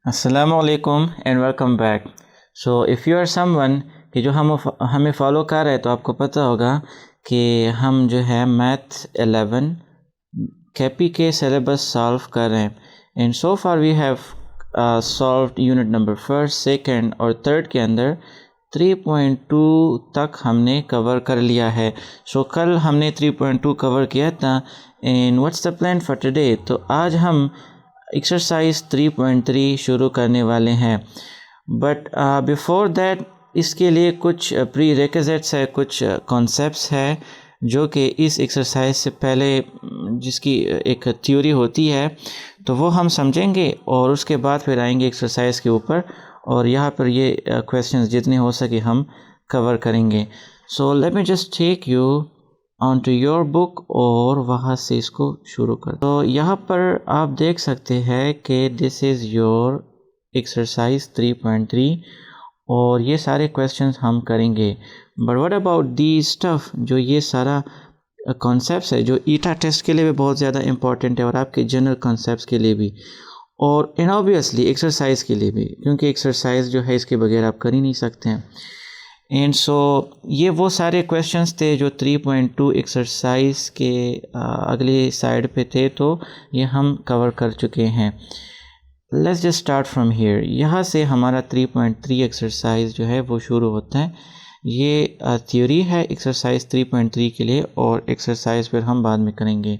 अस्सलाम वालेकुम and welcome back. So if you are someone कि जो हमें फॉलो कर रहे हैं तो आपको पता होगा कि हम जो है मैथ 11 कैपी के सिलेबस सॉल्व कर रहे हैं। And so far we have solved unit number first, second और थर्ड के अंदर 3.2 तक हमने कवर कर लिया है। सो कल हमने 3.2 कवर किया था। And what's the plan for today? तो आज हम एक्सरसाइज 3.3 शुरू करने वाले हैं। बट बिफोर दैट इसके लिए कुछ प्री रिक्विजिट्स है, कुछ कॉन्सेप्ट्स है जो कि इस एक्सरसाइज से पहले जिसकी एक थ्योरी होती है तो वो हम समझेंगे और उसके बाद फिर आएंगे एक्सरसाइज के ऊपर और यहाँ पर ये क्वेश्चंस जितने हो सके हम कवर करेंगे। So let me just take you on to your book और वहाँ से इसको शुरू कर। तो यहाँ पर आप देख सकते हैं कि दिस इज़ योर एक्सरसाइज 3.3 और ये सारे क्वेश्चंस हम करेंगे। But what about the stuff, जो ये सारा कॉन्सेप्ट्स है जो ईटा टेस्ट के लिए भी बहुत ज़्यादा इंपॉर्टेंट है और आपके जनरल कॉन्सेप्ट्स के लिए भी और इन ऑब्वियसली एक्सरसाइज के लिए भी, क्योंकि एक्सरसाइज जो है इसके बगैर आप कर ही नहीं सकते हैं। एंड सो ये वो सारे क्वेश्चंस थे जो 3.2 एक्सरसाइज के अगले साइड पे थे, तो ये हम कवर कर चुके हैं। Let's just start from here. यहाँ से हमारा 3.3 एक्सरसाइज जो है वो शुरू होता है। ये थ्योरी है एक्सरसाइज 3.3 के लिए और एक्सरसाइज फिर हम बाद में करेंगे।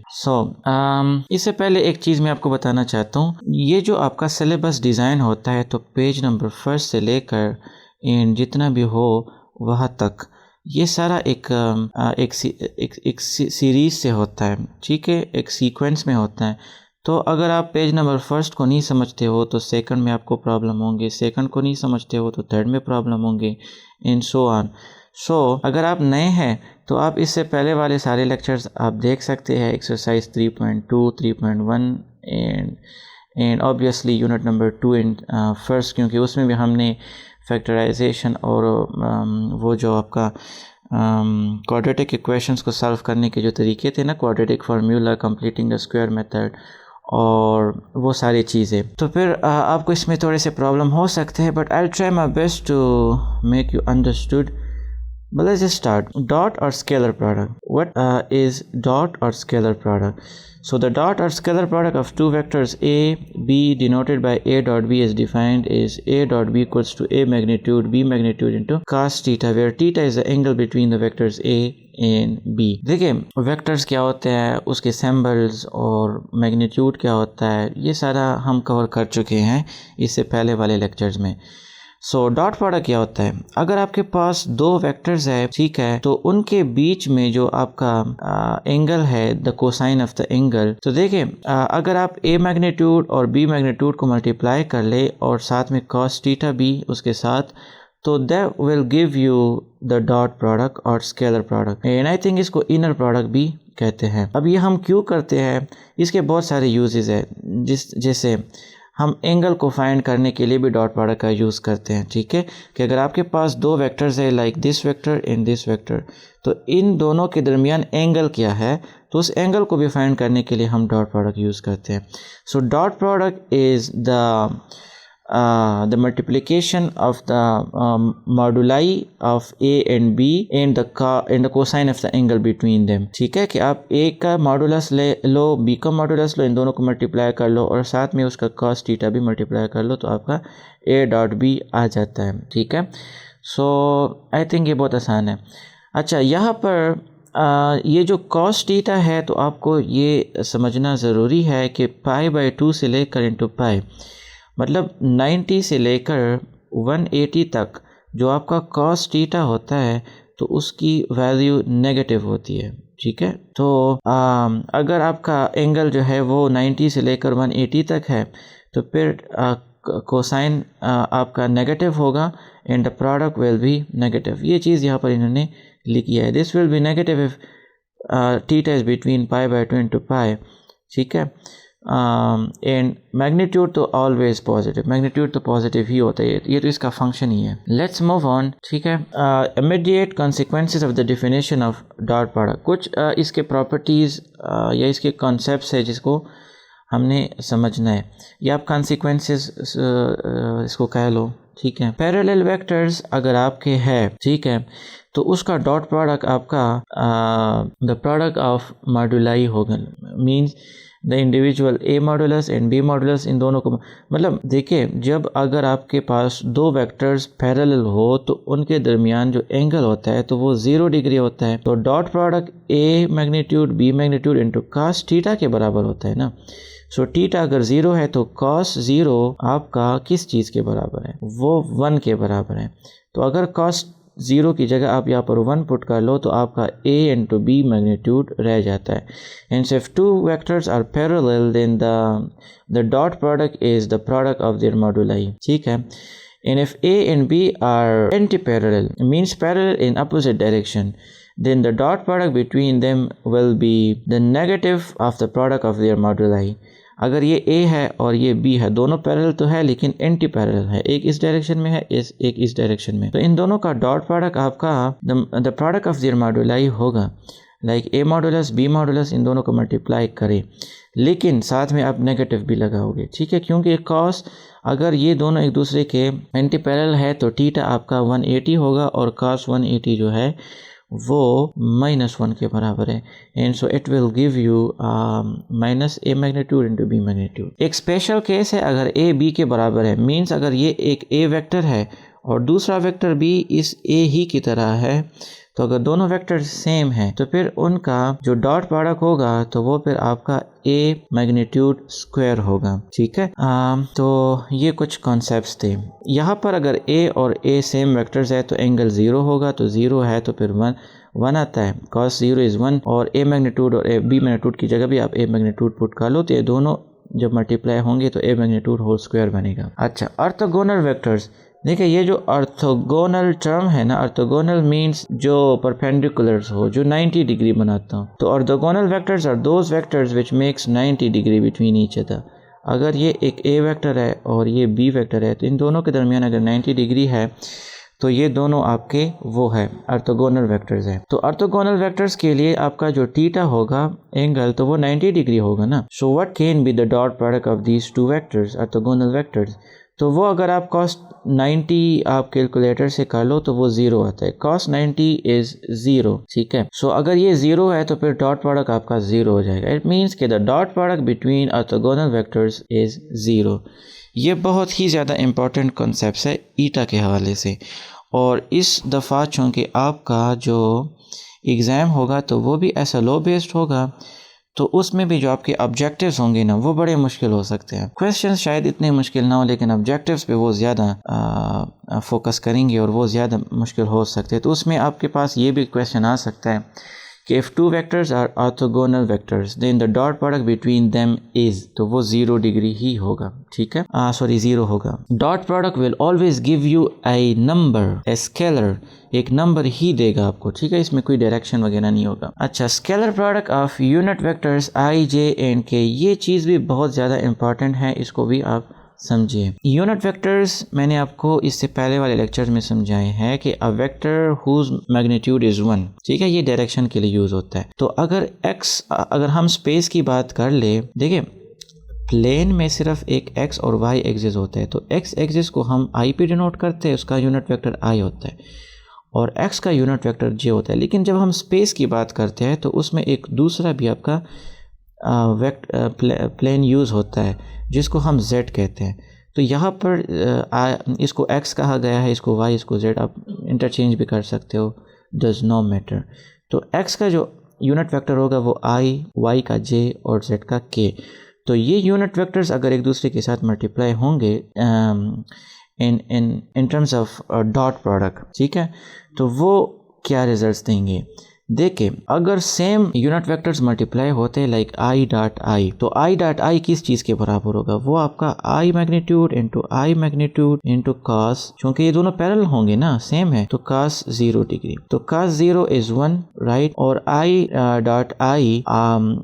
इससे पहले एक चीज़ मैं आपको बताना चाहता हूँ। ये जो आपका सिलेबस डिज़ाइन होता है तो पेज नंबर फर्स्ट से लेकर एंड जितना भी हो वहाँ तक ये सारा एक सीरीज़ से होता है, ठीक है, एक सीक्वेंस में होता है। तो अगर आप पेज नंबर फर्स्ट को नहीं समझते हो तो सेकंड में आपको प्रॉब्लम होंगे, सेकंड को नहीं समझते हो तो थर्ड में प्रॉब्लम होंगे एंड सो ऑन। सो अगर आप नए हैं तो आप इससे पहले वाले सारे लेक्चर्स आप देख सकते हैं, exercise 3.2, 3.1 and obviously unit number 2 and first, क्योंकि उसमें भी हमने फैक्टराइजेशन और वो जो आपका क्वाड्रेटिक इक्वेशंस को सॉल्व करने के जो तरीके थे ना, quadratic formula, completing the square method और वो सारी चीज़ें, तो फिर आपको इसमें थोड़े से प्रॉब्लम हो सकते हैं, but I will try my best to make you understood. But let's just start. Dot or scalar product. What is dot or scalar product? So the dot or scalar product of two vectors a, b denoted by a dot b is defined as a dot b equals to a magnitude b magnitude into cos theta, where theta is the angle between the vectors a and b. देखिए vectors क्या होते हैं, उसके symbols और magnitude क्या होता है, ये सारा हम कवर कर चुके हैं इससे पहले वाले लेक्चर्स में। सो डॉट प्रोडक्ट क्या होता है? अगर आपके पास दो वेक्टर्स है, ठीक है, तो उनके बीच में जो आपका एंगल है, the cosine of the angle, तो देखिए अगर आप ए मैग्नीट्यूड और बी मैग्नीट्यूड को मल्टीप्लाई कर ले और साथ में कॉस थीटा भी उसके साथ, तो that will give you the dot product और scalar product. And I think इसको इनर प्रोडक्ट भी कहते हैं। अब ये हम क्यों करते हैं? इसके बहुत सारे यूजेस है, जैसे हम एंगल को फाइंड करने के लिए भी डॉट प्रोडक्ट का यूज़ करते हैं, ठीक है, कि अगर आपके पास दो वेक्टर्स है like this vector and this vector, तो इन दोनों के दरमियान एंगल क्या है, तो उस एंगल को भी फाइंड करने के लिए हम डॉट प्रोडक्ट यूज़ करते हैं। सो dot product is the multiplication of the moduli of a and b and the cosine of the angle between them, ठीक है, कि आप a का मॉडुलस ले लो, b का मॉडुलस लो, इन दोनों को मल्टीप्लाई कर लो और साथ में उसका cos थीटा भी मल्टीप्लाई कर लो, तो आपका a डॉट b आ जाता है, ठीक है। सो आई थिंक ये बहुत आसान है। अच्छा, यहाँ पर ये जो cos थीटा है तो आपको ये समझना ज़रूरी है कि π/2 से लेकर इंटू पाई, मतलब 90 से लेकर 180 तक जो आपका cos थीटा होता है तो उसकी वैल्यू नेगेटिव होती है, ठीक है। तो अगर आपका एंगल जो है वो 90 से लेकर 180 तक है तो फिर कोसाइन आपका नेगेटिव होगा and the product will be negative. ये चीज़ यहाँ पर इन्होंने लिखी है, this will be negative if theta is between π/2 into pi, ठीक है। एंड मैग्नीट्यूड तो ऑलवेज पॉजिटिव, मैग्नीट्यूड तो पॉजिटिव ही होता है, ये तो इसका फंक्शन ही है। लेट्स मूव ऑन, ठीक है। Immediate consequences of the definition of dot product, कुछ इसके प्रॉपर्टीज़ या इसके कॉन्सेप्ट्स है जिसको हमने समझना है। ये आप कॉन्सिक्वेंसेस इसको कह लो, ठीक है। पैरेलल वेक्टर्स अगर आपके है, ठीक है, तो उसका डॉट प्रोडक्ट आपका द प्रोडक्ट ऑफ मॉड्यूलाई होगा, means the individual A modulus and B modulus, इन दोनों को मतलब देखिए, जब अगर आपके पास दो वेक्टर्स पैरेलल हो तो उनके दरमियान जो एंगल होता है तो वो 0 डिग्री होता है। तो dot product A magnitude B magnitude into cos theta के बराबर होता है ना। सो थीटा अगर 0 है तो कॉस 0 आपका किस चीज़ के बराबर है, वो 1 के बराबर है। तो अगर कॉस 0 की जगह आप यहाँ पर 1 पुट कर लो तो आपका a इंटू बी मैग्नीट्यूड रह जाता है। And if two vectors are parallel then the dot product is the product of their moduli, ठीक है। एंड इफ a and b are anti-parallel, means parallel in opposite direction, then the dot product between them will be the negative of the product of their moduli. अगर ये A है और ये B है, दोनों पैरेलल तो है लेकिन एंटी पैरेलल है, एक इस डायरेक्शन में है, एक इस डायरेक्शन में, तो इन दोनों का डॉट प्रोडक्ट आपका the product of their moduli होगा। Like A modulus B modulus, इन दोनों को मल्टीप्लाई करें, लेकिन साथ में आप नेगेटिव भी लगाओगे, ठीक है, क्योंकि कॉस अगर ये दोनों एक दूसरे के एंटी पैरेलल है तो थीटा आपका 180 होगा और कॉस 180 जो है वो -1 के बराबर है। And so it will give you minus A magnitude into B magnitude. एक स्पेशल केस है अगर ए बी के बराबर है, मीन्स अगर ये एक ए वेक्टर है और दूसरा वेक्टर भी इस ए ही की तरह है, तो अगर दोनों वेक्टर सेम हैं तो फिर उनका जो डॉट प्रोडक्ट होगा तो वो फिर आपका a मैग्नीट्यूड स्क्वायर होगा, ठीक है। तो ये कुछ कॉन्सेप्ट्स थे। यहाँ पर अगर a और a सेम वेक्टर्स है तो एंगल 0 होगा, तो 0 है तो फिर 1 आता है, cos 0 इज़ 1, और a मैग्नीट्यूड और b मैग्नीट्यूड की जगह भी आप a मैग्नीट्यूड पुट कर लो तो ये दोनों जब मल्टीप्लाई होंगे तो a मैग्नीट्यूड होल स्क्वायर बनेगा। अच्छा, ऑर्थोगोनल वेक्टर्स, देखिए ये जो ऑर्थोगोनल टर्म है ना, ऑर्थोगोनल मींस जो परपेंडिकुलर्स हो, जो 90 डिग्री बनाता हो। तो orthogonal vectors are those vectors which makes 90 degree between each other. अगर ये एक ए वेक्टर है और ये बी वेक्टर है तो इन दोनों के दरमियान अगर 90 डिग्री है तो ये दोनों आपके वो है ऑर्थोगोनल वेक्टर्स है। तो ऑर्थोगोनल वेक्टर्स के लिए आपका जो थीटा होगा एंगल तो वो 90 डिग्री होगा ना। So what can be the dot product of these two vectors, orthogonal vectors, तो वो अगर आप cos 90 आप कैलकुलेटर से कर लो तो वो 0 आता है, cos 90 इज 0, ठीक है। सो अगर ये 0 है तो फिर डॉट प्रोडक्ट आपका 0 हो जाएगा। इट मीन्स कि the dot product between orthogonal vectors is 0। ये बहुत ही ज़्यादा इंपॉर्टेंट कॉन्सेप्ट है ईटा के हवाले से, और इस दफ़ा चूँकि आपका जो एग्ज़ाम होगा तो वो भी SLO बेस्ड होगा, तो उसमें भी जो आपके ऑब्जेक्टिव्स होंगे ना वो बड़े मुश्किल हो सकते हैं। क्वेश्चंस शायद इतने मुश्किल ना हो लेकिन ऑब्जेक्टिव्स पे वो ज़्यादा फोकस करेंगे और वो ज़्यादा मुश्किल हो सकते हैं। तो उसमें आपके पास ये भी क्वेश्चन आ सकता है कि if two vectors are orthogonal vectors then the dot product between them is, तो वो 0 डिग्री ही होगा, ठीक है, 0 होगा। Dot product will always give U A number, a scalar, एक नंबर ही देगा आपको, ठीक है, इसमें कोई डायरेक्शन वगैरह नहीं होगा। अच्छा, scalar product of unit vectors i, j and k, ये चीज़ भी बहुत ज़्यादा इंपॉर्टेंट है, इसको भी आप समझिए। यूनिट वेक्टर्स मैंने आपको इससे पहले वाले लेक्चर में समझाए हैं कि a vector whose magnitude is 1, ठीक है, ये डायरेक्शन के लिए यूज़ होता है। तो अगर अगर हम स्पेस की बात कर ले, देखिए प्लेन में सिर्फ एक x और y एक्सिस होता है, तो x एक्सिस को हम i पे डिनोट करते हैं, उसका यूनिट वेक्टर i होता है, और x का यूनिट वेक्टर j होता है। लेकिन जब हम स्पेस की बात करते हैं तो उसमें एक दूसरा भी आपका प्लेन यूज़ होता है जिसको हम z कहते हैं। तो यहाँ पर इसको x कहा गया है, इसको y, इसको z, आप इंटरचेंज भी कर सकते हो, डज नो मैटर। तो x का जो यूनिट वेक्टर होगा वो i, y का j और z का k। तो ये यूनिट वेक्टर्स अगर एक दूसरे के साथ मल्टीप्लाई होंगे इन टर्म्स ऑफ डॉट प्रोडक्ट, ठीक है, तो वो क्या रिजल्ट्स देंगे। देखिए अगर सेम यूनिट वेक्टर्स मल्टीप्लाई होते हैं लाइक i डॉट i, तो i डॉट i किस चीज़ के बराबर होगा, वो आपका i मैग्नीट्यूड इंटू cos, क्योंकि ये दोनों पैरेलल होंगे ना, सेम है, तो cos 0 डिग्री, तो cos 0 इज़ 1, राइट। और i डॉट i,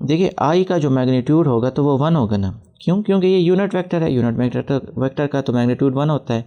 देखिए i का जो मैग्नीट्यूड होगा तो वो 1 होगा ना, क्यों, क्योंकि ये यूनिट वेक्टर है, यूनिट वेक्टर का तो मैग्नीट्यूड 1 होता है।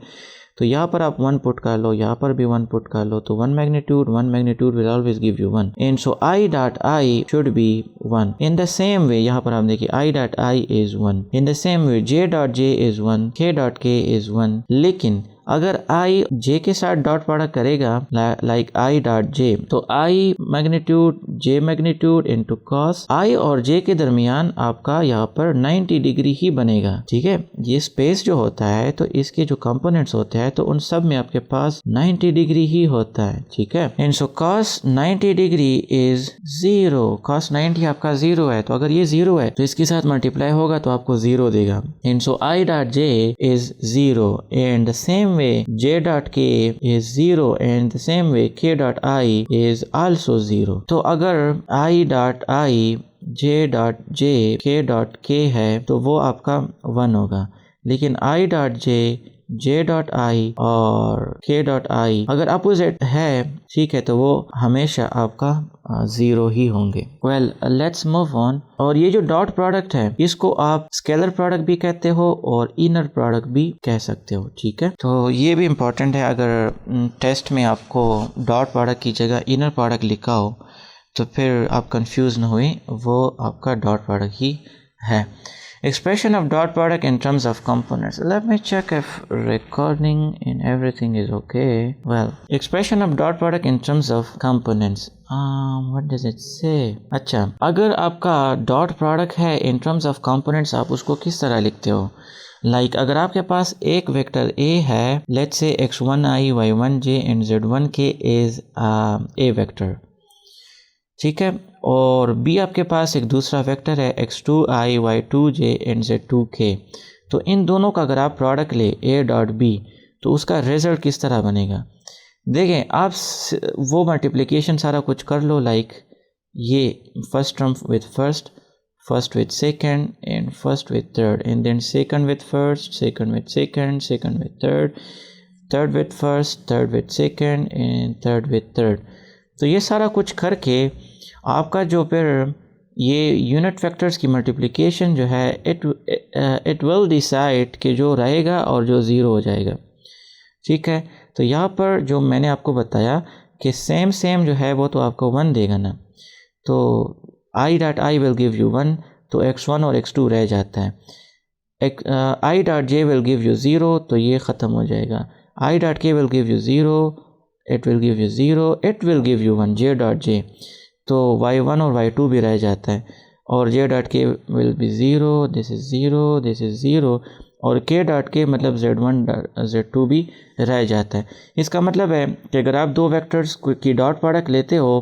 तो यहाँ पर आप 1 पुट कर लो, यहाँ पर भी 1 पुट कर लो, तो 1 magnitude will always give you 1, and so I dot I should be 1. In the same way यहाँ पर आप देखिए I dot I is 1. In the same way J dot J is 1, K dot K is 1. लेकिन अगर I J के साथ dot product करेगा like I dot J, तो I magnitude J magnitude into cos, I और J के दरमियान आपका यहाँ पर 90 डिग्री ही बनेगा, ठीक है। ये स्पेस जो होता है तो इसके जो कंपोनेंट्स होते हैं तो उन सब में आपके पास 90 डिग्री ही होता है, ठीक है। And so cos 90 degree is 0, cos 90 आपका 0 है, तो अगर ये 0 है तो इसके साथ मल्टीप्लाई होगा तो आपको 0 देगा। And so I dot J is 0 and the same way J dot K is 0 and the same way K dot I is also 0. तो अगर I dot I J dot J K dot K है तो वो आपका 1 होगा, लेकिन I dot J J dot I और K dot I अगर अपोजिट है, ठीक है, तो वो हमेशा आपका 0 ही होंगे। Well let's move on. और ये जो डॉट प्रोडक्ट है इसको आप स्केलर प्रोडक्ट भी कहते हो और इनर प्रोडक्ट भी कह सकते हो, ठीक है। तो ये भी इम्पोर्टेंट है, अगर टेस्ट में आपको डॉट प्रोडक्ट की जगह इनर प्रोडक्ट लिखा हो तो फिर आप कंफ्यूज ना हुए, वो आपका डॉट प्रोडक्ट ही है। Expression of dot product in terms of components. Let me check if recording and everything is okay. Well, expression of dot product in terms of components. What does it say? अच्छा, अगर आपका dot product है in terms of components, आप उसको किस तरह लिखते हो? Like अगर आपके पास एक वेक्टर A है, let's say x1i, y1j and z1k is a vector, ठीक है, और B आपके पास एक दूसरा वेक्टर है x2i, y2j एंड z2k। तो इन दोनों का अगर आप प्रोडक्ट ले A डॉट B तो उसका रिजल्ट किस तरह बनेगा? देखें, आप वो मल्टीप्लिकेशन सारा कुछ कर लो, लाइक ये first term with first, first with second and first with third, and then second with first, second with second, second with third, third with first, third with second and third with third. तो ये सारा कुछ करके आपका जो फिर ये unit factors की मल्टीप्लिकेशन जो है इट विल डिसाइड कि जो रहेगा और जो ज़ीरो हो जाएगा, ठीक है। तो यहाँ पर जो मैंने आपको बताया कि सेम जो है वो तो आपको 1 देगा ना, तो I dot I will give you 1, तो x1 और x2 रह जाता है। I dot J will give you 0, तो ये ख़त्म हो जाएगा। I dot K will give you 0, it will give you 0, it will give you 1, J dot J, तो y1 और y2 भी रह जाता है, और J dot K will be 0, this is 0, this is 0, और K dot K मतलब z1 z2 भी रह जाता है। इसका मतलब है कि अगर आप दो वेक्टर्स की डॉट प्रोडक्ट लेते हो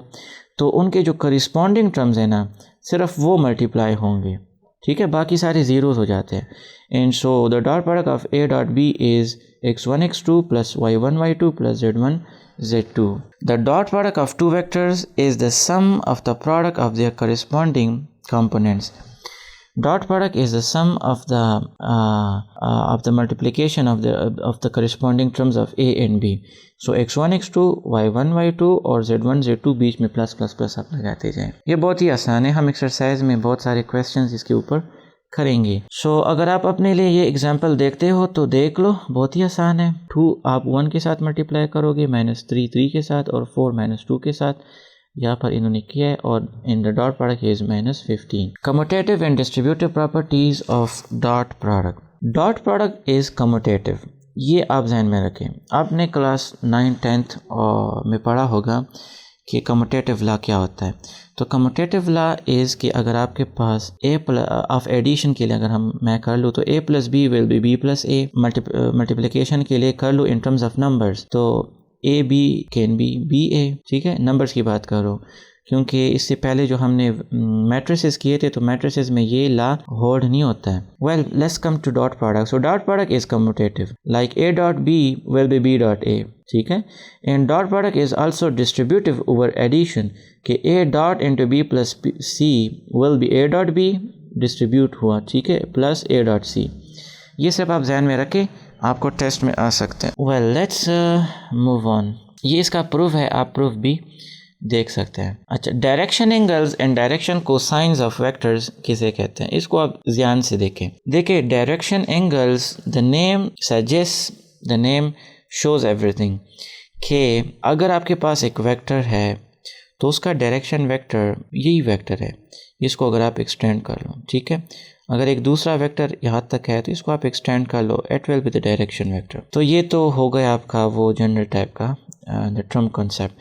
तो उनके जो करिस्पॉन्डिंग टर्म्स हैं ना, सिर्फ वो मल्टीप्लाई होंगे, ठीक है, बाकी सारे ज़ीरोज़ हो जाते हैं। And so the dot product of A dot B is x1 x2 plus y1 y2 plus z1 z2. The dot product of two vectors is the sum of the product of their corresponding components. Dot product is the sum of the multiplication of the corresponding terms of A and B. So x1 x2 y1 y2 और z1 z2 बीच में plus plus plus आप लगाते जाएं। ये बहुत ही आसान है, हम एक्सरसाइज में बहुत सारे क्वेश्चंस इसके ऊपर करेंगे। अगर आप अपने लिए ये एग्जांपल देखते हो तो देख लो, बहुत ही आसान है। 2 आप 1 के साथ मल्टीप्लाई करोगे, -3 3 के साथ और 4 -2 के साथ, यहाँ पर इन्होंने किया है, और in the dot product is -15। Commutative and distributive properties of dot product. Dot product is commutative, ये आप जहन में रखें। आपने क्लास 9 10th में पढ़ा होगा कि कम्यूटेटिव लॉ क्या होता है। तो कम्यूटेटिव लॉ इज़ कि अगर आपके पास ऑफ एडिशन के लिए अगर मैं कर लूँ तो A plus B will be B plus A, multiplication के लिए कर लूँ इन टर्म्स ऑफ नंबर्स तो A B can be B A, ठीक है, नंबर्स की बात करो, क्योंकि इससे पहले जो हमने मैट्रिसेस किए थे तो मैट्रिसेस में ये लॉ होल्ड नहीं होता है। Well let's come to dot product. So dot product is commutative, like A dot B will be B dot A, ठीक है। And dot product is also distributive over addition, कि A dot into B plus C will be A dot B distribute हुआ, ठीक है, plus A dot C। ये सब आप ध्यान में रखें, आपको टेस्ट में आ सकते हैं। Well let's move on. ये इसका प्रूफ है, आप प्रूफ भी देख सकते हैं। अच्छा, direction angles and direction cosines of vectors किसे कहते हैं, इसको आप ध्यान से देखें। देखिए direction angles, the name shows everything कि अगर आपके पास एक वेक्टर है तो उसका डायरेक्शन वेक्टर यही वेक्टर है, इसको अगर आप एक्सटेंड कर लो, ठीक है। अगर एक दूसरा वेक्टर यहाँ तक है तो इसको आप एक्सटेंड कर लो, it will be the direction vector. तो ये तो हो गया आपका वो जनरल टाइप का द टर्म कॉन्सेप्ट।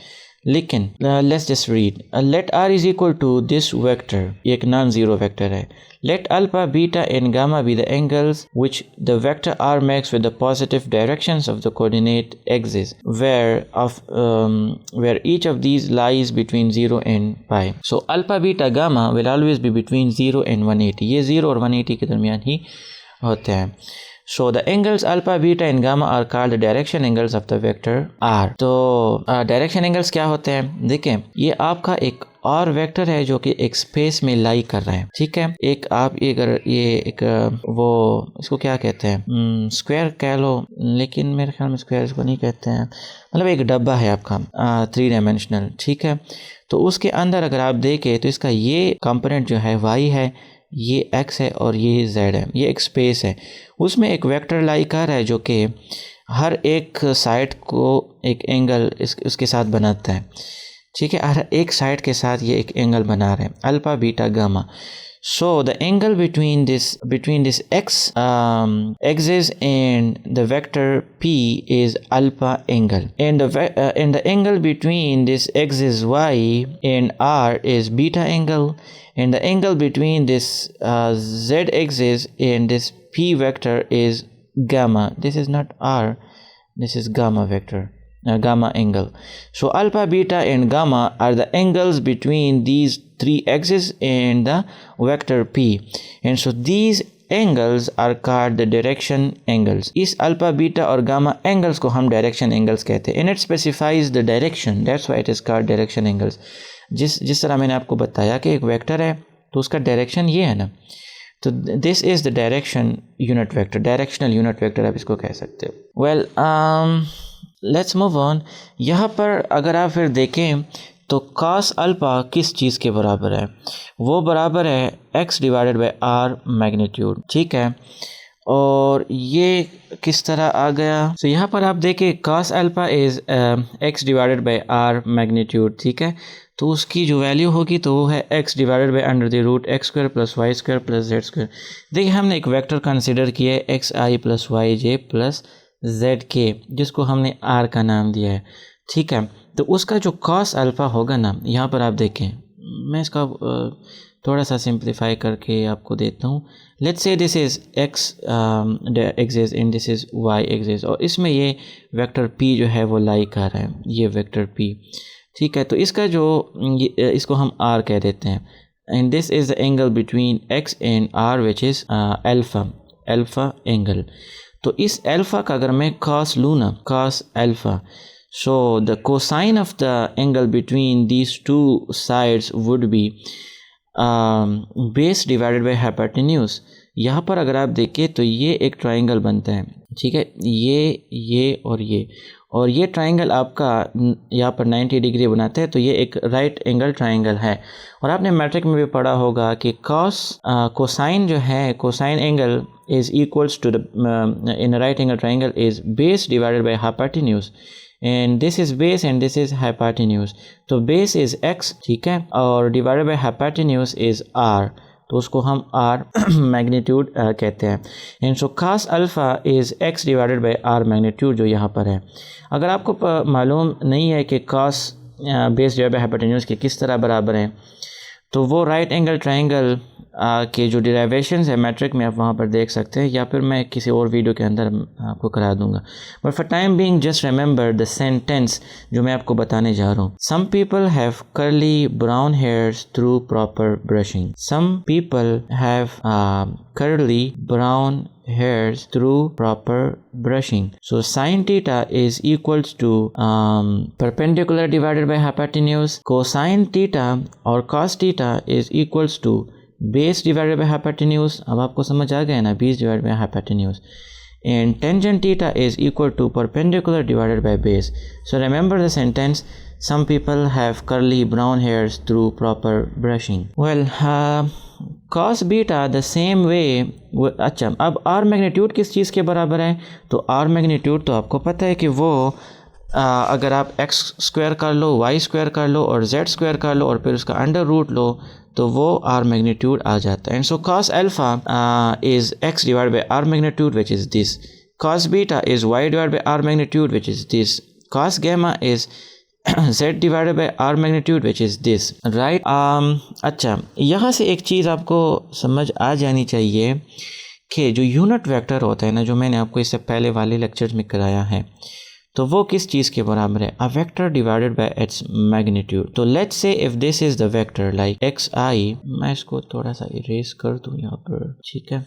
लेकिन let's just read, let R is equal to this vector, ये एक नॉन जीरो वेक्टर है। Let alpha beta and gamma be the angles which the vector R makes with the positive directions of the coordinate axis where each of these lies between 0 and pi. So alpha beta gamma will always be between 0 and 180, ये 0 और 180 के दरमियान ही होते हैं। So the angles alpha, beta and gamma are called the direction angles of the vector r. तो direction angles क्या होते हैं? देखें, ये आपका एक और वेक्टर है जो कि एक स्पेस में लाई कर रहा है, ठीक है। एक आप ये एक वो इसको क्या कहते हैं, स्क्वायर कह लो, लेकिन मेरे ख्याल में स्क्वायर इसको नहीं कहते हैं, मतलब एक डब्बा है आपका 3 डायमेंशनल, ठीक है। तो उसके अंदर अगर आप देखें तो इसका ये कंपोनेंट जो है y है, ये x है और ये z है, ये एक स्पेस है, उसमें एक वेक्टर लाई कर रहा है जो कि हर एक साइड को एक एंगल उसके साथ बनाता है, ठीक है। हर एक साइड के साथ ये एक एंगल बना रहे हैं, alpha beta gamma. So the angle between this x axis and the vector p is alpha angle, and the angle between this axis y and r is beta angle, and the angle between this z axis and this p vector is gamma. This is not r, this is gamma vector, gamma angle. So alpha, beta and gamma are the angles between these 3 axes and the vector p, and so these angles are called the direction angles. इस alpha, beta और gamma angles को हम direction angles कहते हैं, and it specifies the direction, that's why it is called direction angles. जिस तरह मैंने आपको बताया कि एक वेक्टर है तो उसका डायरेक्शन ये है ना, तो this is the direction unit vector, directional unit vector आप इसको कह सकते हो। Well let's move on. यहाँ पर अगर आप फिर देखें तो cos अल्फ़ा किस चीज़ के बराबर है, वो बराबर है x divided by r magnitude, ठीक है। और ये किस तरह आ गया, तो यहाँ पर आप देखें cos alpha is x divided by r magnitude, ठीक है। तो उसकी जो वैल्यू होगी तो वो है x divided by under the root x square plus y square plus z square. देखिए हमने एक वेक्टर कंसिडर किया है एक्स आई प्लस वाई जे प्लस जेड के, जिसको हमने r का नाम दिया है, ठीक है। तो उसका जो cos अल्फ़ा होगा ना, यहाँ पर आप देखें, मैं इसका थोड़ा सा सिंप्लीफाई करके आपको देता हूँ। Let's say this is x axis and this is y axis, और इसमें ये वेक्टर p जो है वो लाई कर रहा है, ये वेक्टर p, ठीक है। तो इसका जो इसको हम r कह देते हैं, and this is the angle between x and r which is alpha angle. तो इस अल्फ़ा का अगर मैं cos लूँ ना, cos alpha, so the cosine of the angle between these two sides would be base divided by hypotenuse। यहाँ पर अगर आप देखें तो ये एक ट्राइंगल बनता है, ठीक है, ये और ये ट्राइंगल आपका यहाँ पर 90 डिग्री बनाता है, तो ये एक राइट एंगल ट्राइंगल है। और आपने मैट्रिक में भी पढ़ा होगा कि कोसाइन जो है, cosine angle is equals to the in right angle triangle is base divided by hypotenuse, and this is base and this is hypotenuse. तो बेस इज़ x, ठीक है, और divided by hypotenuse is r, तो उसको हम r magnitude कहते हैं। And so cos alpha is x divided by r magnitude जो यहाँ पर है। अगर आपको मालूम नहीं है कि cos base divided by hypotenuse के किस तरह बराबर हैं, तो वो राइट एंगल ट्राइंगल के जो डिराइवेशंस है मैट्रिक में आप वहाँ पर देख सकते हैं, या फिर मैं किसी और वीडियो के अंदर आपको करा दूंगा। But for time being just remember the sentence जो मैं आपको बताने जा रहा हूँ। Some people have curly brown hairs through proper brushing. Some people have curly brown hairs through proper brushing. So sin theta is equals to perpendicular divided by hypotenuse. Cosine theta और cos theta is equals to base divided by hypotenuse. अब आपको समझ आ गया ना, base divided by hypotenuse. And tangent theta is equal to perpendicular divided by base. So remember the sentence, some people have curly brown hairs through proper brushing. Well, cos beta the same वे। अच्छा, अब are magnitude किस चीज़ के बराबर है? तो are magnitude तो आपको पता है कि वो अगर आप एक्स स्क्वायर कर लो, वाई स्क्वायर कर लो और जेड स्क्वायर कर लो और फिर उसका अंडर रूट लो तो वो आर मैग्नीट्यूड आ जाता है। And so cos alpha is x divide by r magnitude which is this, cos beta is y divide by r magnitude which is this, cos gamma is z divided by r magnitude which is this, right. अच्छा, यहाँ से एक चीज़ आपको समझ आ जानी चाहिए कि जो यूनिट वेक्टर होता है ना, जो मैंने आपको इससे पहले वाले लेक्चर्स में कराया है, तो वो किस चीज़ के बराबर है? A vector divided by its magnitude. तो let's say if this is the vector like X I, मैं इसको थोड़ा सा इरेज कर दूं यहाँ पर, ठीक है।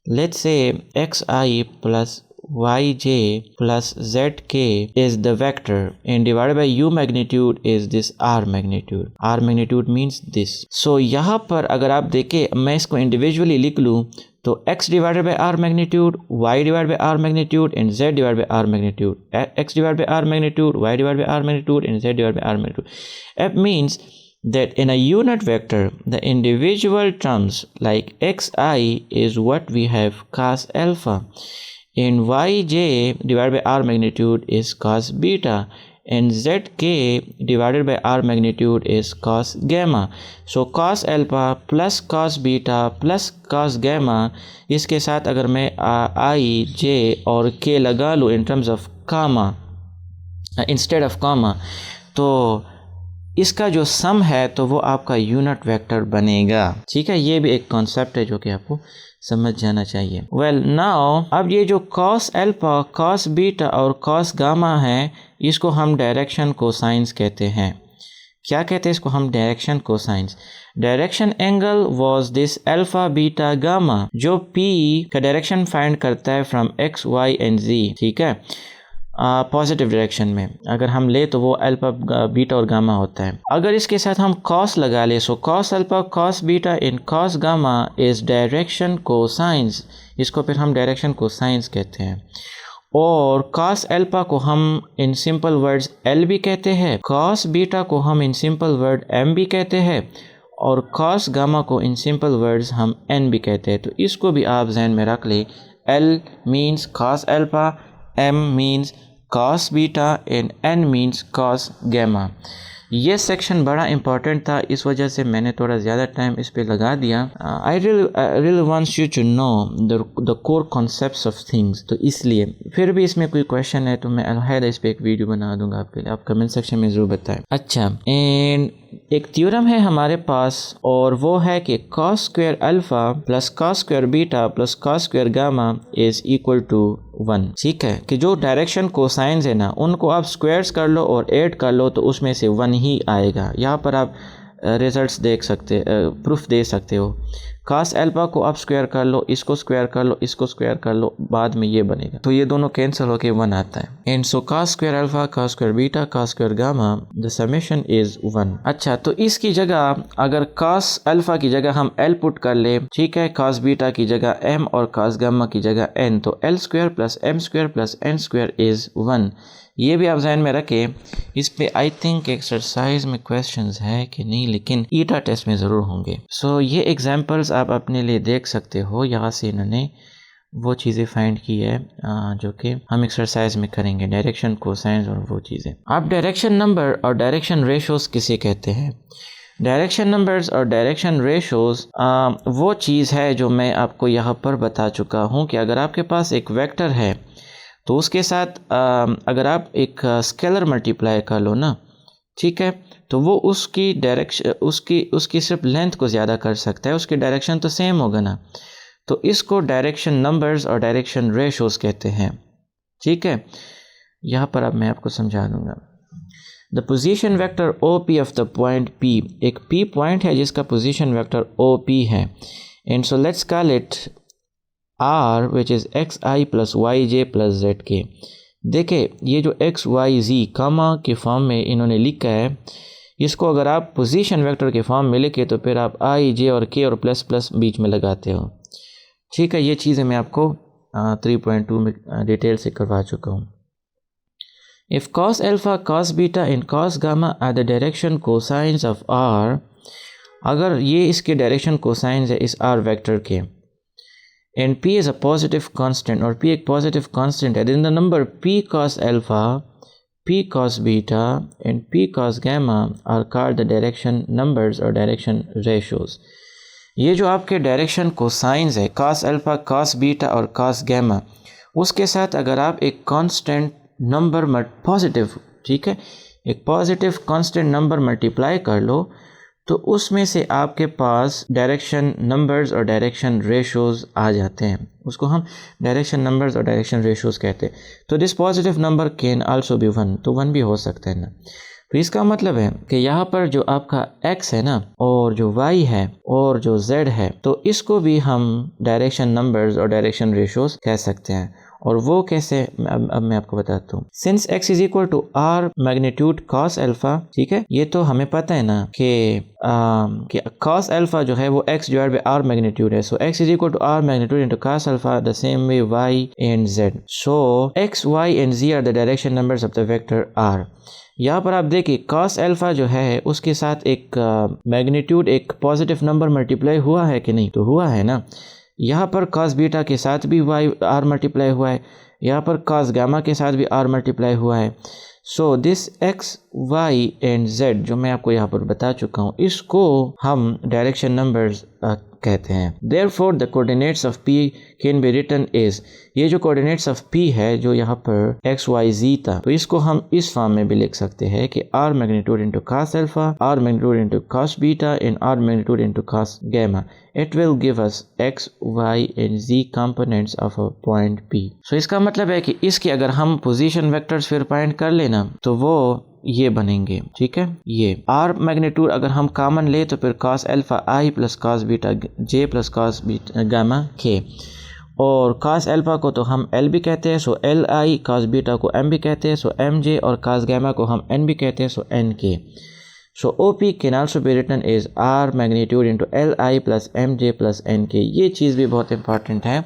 Let's say X I plus Y J plus Z K is the vector and divided by U magnitude is this R magnitude. R magnitude means this. So यहाँ पर अगर आप देखें, मैं इसको इंडिविजुअली लिख लूँ तो x divided by r magnitude, y divide by r magnitude and z divide by r magnitude, x divide by r magnitude, y divide by r magnitude and z divide by r magnitude. It means that in a unit vector the individual terms like xi is what we have cos alpha and yj divided by r magnitude is cos beta and zk divided by r magnitude is cos gamma. So cos alpha plus cos beta plus cos gamma, इसके साथ अगर मैं i, j और k लगा लूँ in terms of comma instead of comma, तो इसका जो सम है तो वो आपका यूनिट वेक्टर बनेगा, ठीक है। ये भी एक कॉन्सेप्ट है जो कि आपको समझ जाना चाहिए। वेल नाउ, अब ये जो cos अल्फा, cos बीटा और cos गामा है, इसको हम डायरेक्शन कोसाइंस कहते हैं। क्या कहते हैं इसको हम? Direction cosines. Direction angle was this alpha beta gamma, जो P का डायरेक्शन फाइंड करता है from x, y and z, ठीक है, पॉजिटिव डायरेक्शन में अगर हम ले तो वो अल्फा बीटा और गामा होता है। अगर इसके साथ हम कॉस लगा ले, so cos alpha cos beta in cos gamma is direction cosines, इसको फिर हम डायरेक्शन कोसाइंस कहते हैं। और कॉस अल्फा को हम इन सिंपल वर्ड्स एल भी कहते हैं, कॉस बीटा को हम इन सिंपल वर्ड एम भी कहते हैं और कॉस गामा को इन सिंपल वर्ड्स हम एन भी कहते हैं। तो इसको भी आप जहन में रख ले, l means cos alpha, m means cos beta and n means cos gamma। ये सेक्शन बड़ा इंपॉर्टेंट था, इस वजह से मैंने थोड़ा ज़्यादा टाइम इस पे लगा दिया। I really wants you to know the core concepts of things, तो इसलिए फिर भी इसमें कोई क्वेश्चन है तो मैं अलहदा इस पे एक वीडियो बना दूंगा आपके लिए, आप कमेंट सेक्शन में ज़रूर बताएं। अच्छा, एंड एक थ्योरम है हमारे पास और वो है कि cos square alpha plus cos square beta plus cos square gamma is equal to 1, ठीक है। कि जो डायरेक्शन कोसाइंस है ना, उनको आप स्क्वायर्स कर लो और ऐड कर लो तो उसमें से 1 ही आएगा। यहाँ पर आप रिजल्ट्स देख सकते, प्रूफ दे सकते हो। cos अल्फा को आप स्क्वायर कर लो, इसको स्क्वायर कर लो, इसको स्क्वायर कर लो, बाद में ये बनेगा, तो ये दोनों कैंसिल होके 1 आता है। And so cos square alpha cos square beta cos square gamma the summation is 1। अच्छा, तो इसकी जगह अगर cos अल्फा की जगह हम l पुट कर ले, ठीक है, cos बीटा की जगह m और cos गामा की जगह n, तो l square plus m square plus n square is 1। ये भी आप जहन में रखें। इस पे आई थिंक एक्सरसाइज में क्वेश्चंस है कि नहीं, लेकिन ईटा टेस्ट में ज़रूर होंगे। सो ये एग्जांपल्स आप अपने लिए देख सकते हो, यहाँ से इन्होंने वो चीज़ें फाइंड की है जो कि हम एक्सरसाइज में करेंगे, डायरेक्शन कोसाइंस और वो चीज़ें। अब डायरेक्शन नंबर और डायरेक्शन रेशोज किसे कहते हैं? डायरेक्शन नंबर्स और डायरेक्शन रेशोज वो चीज़ है जो मैं आपको यहाँ पर बता चुका हूँ कि अगर आपके पास एक वेक्टर है तो उसके साथ अगर आप एक स्केलर मल्टीप्लाई कर लो ना, ठीक है, तो वो उसकी डायरेक्शन उसकी सिर्फ लेंथ को ज़्यादा कर सकता है, उसकी डायरेक्शन तो सेम होगा ना, तो इसको डायरेक्शन नंबर्स और डायरेक्शन रेशोज कहते हैं, ठीक है। यहाँ पर अब मैं आपको समझा दूंगा। The position vector O P of the point P, एक पी पॉइंट है जिसका पोजीशन वेक्टर ओ पी है, and so let's call it R which is xi plus yj plus zk। देखिए ये जो x y z कामा के form में इन्होंने लिखा है, इसको अगर आप पोजीशन वेक्टर के फॉर्म में लिखे तो फिर आप i j और k और प्लस प्लस बीच में लगाते हो, ठीक है। ये चीज़ें मैं आपको 3.2 में डिटेल से करवा चुका हूँ। If cos alpha, cos beta and cos gamma are the direction cosines of R, अगर ये इसके डायरेक्शन कोसाइंस है इस आर वेक्टर के, and p is a positive constant और p एक पॉजिटिव कांस्टेंट है, then the number p cos alpha, p cos beta and p cos gamma are called the direction numbers और direction ratios. ये जो आपके direction cosines है cos alpha, cos beta और cos gamma, उसके साथ अगर आप एक कांस्टेंट नंबर पॉजिटिव, ठीक है, एक पॉजिटिव कांस्टेंट नंबर मल्टीप्लाई कर लो तो उसमें से आपके पास डायरेक्शन नंबर्स और डायरेक्शन रेशियोज आ जाते हैं, उसको हम डायरेक्शन नंबर्स और डायरेक्शन रेशियोज कहते हैं। तो this positive number can also be 1, तो 1 भी हो सकता है ना। तो इसका मतलब है कि यहाँ पर जो आपका x है ना और जो y है और जो z है, तो इसको भी हम डायरेक्शन नंबर्स और डायरेक्शन रेशियोज कह सकते हैं। और वो कैसे, अब मैं आपको बताता हूँ। Since x is equal to r magnitude cos alpha, ठीक है, ये तो हमें पता है ना कि cos अल्फा जो है वो x divide by r magnitude है। So x is equal to r magnitude into cos alpha, the same way y and z। So x, y and z are the direction numbers of the vector r। यहाँ पर आप देखिए cos alpha जो है उसके साथ एक magnitude, एक पॉजिटिव नंबर मल्टीप्लाई हुआ है कि नहीं, तो हुआ है ना। यहाँ पर cos बीटा के साथ भी y r मल्टीप्लाई हुआ है, यहाँ पर cos गामा के साथ भी r मल्टीप्लाई हुआ है। So this x, y and z जो मैं आपको यहाँ पर बता चुका हूँ, इसको हम डायरेक्शन नंबर्स कहते हैं। Therefore the coordinates of p can be written as, ये जो कोऑर्डिनेट्स ऑफ p है जो यहाँ पर x, y, z था, तो इसको हम इस फॉर्म में भी लिख सकते हैं कि r magnitude into cos alpha, r magnitude into cos beta and r magnitude into cos gamma. It will give us x, y and z components of a point p. So इसका मतलब है कि इसके अगर हम पोजीशन वेक्टर्स फिर find कर लेना तो वो ये बनेंगे, ठीक है। ये r मैग्नीट्यूड अगर हम कॉमन ले तो फिर cos alpha i plus cos beta j plus cos beta gamma k, और cos अल्फा को तो हम l भी कहते हैं, सो l i, cos बीटा को m भी कहते हैं, सो m j, और cos गामा को हम n भी कहते हैं, सो n k. So OP can also be written as R magnitude into Li plus Mj plus Nk. ये चीज़ भी बहुत इम्पॉर्टेंट है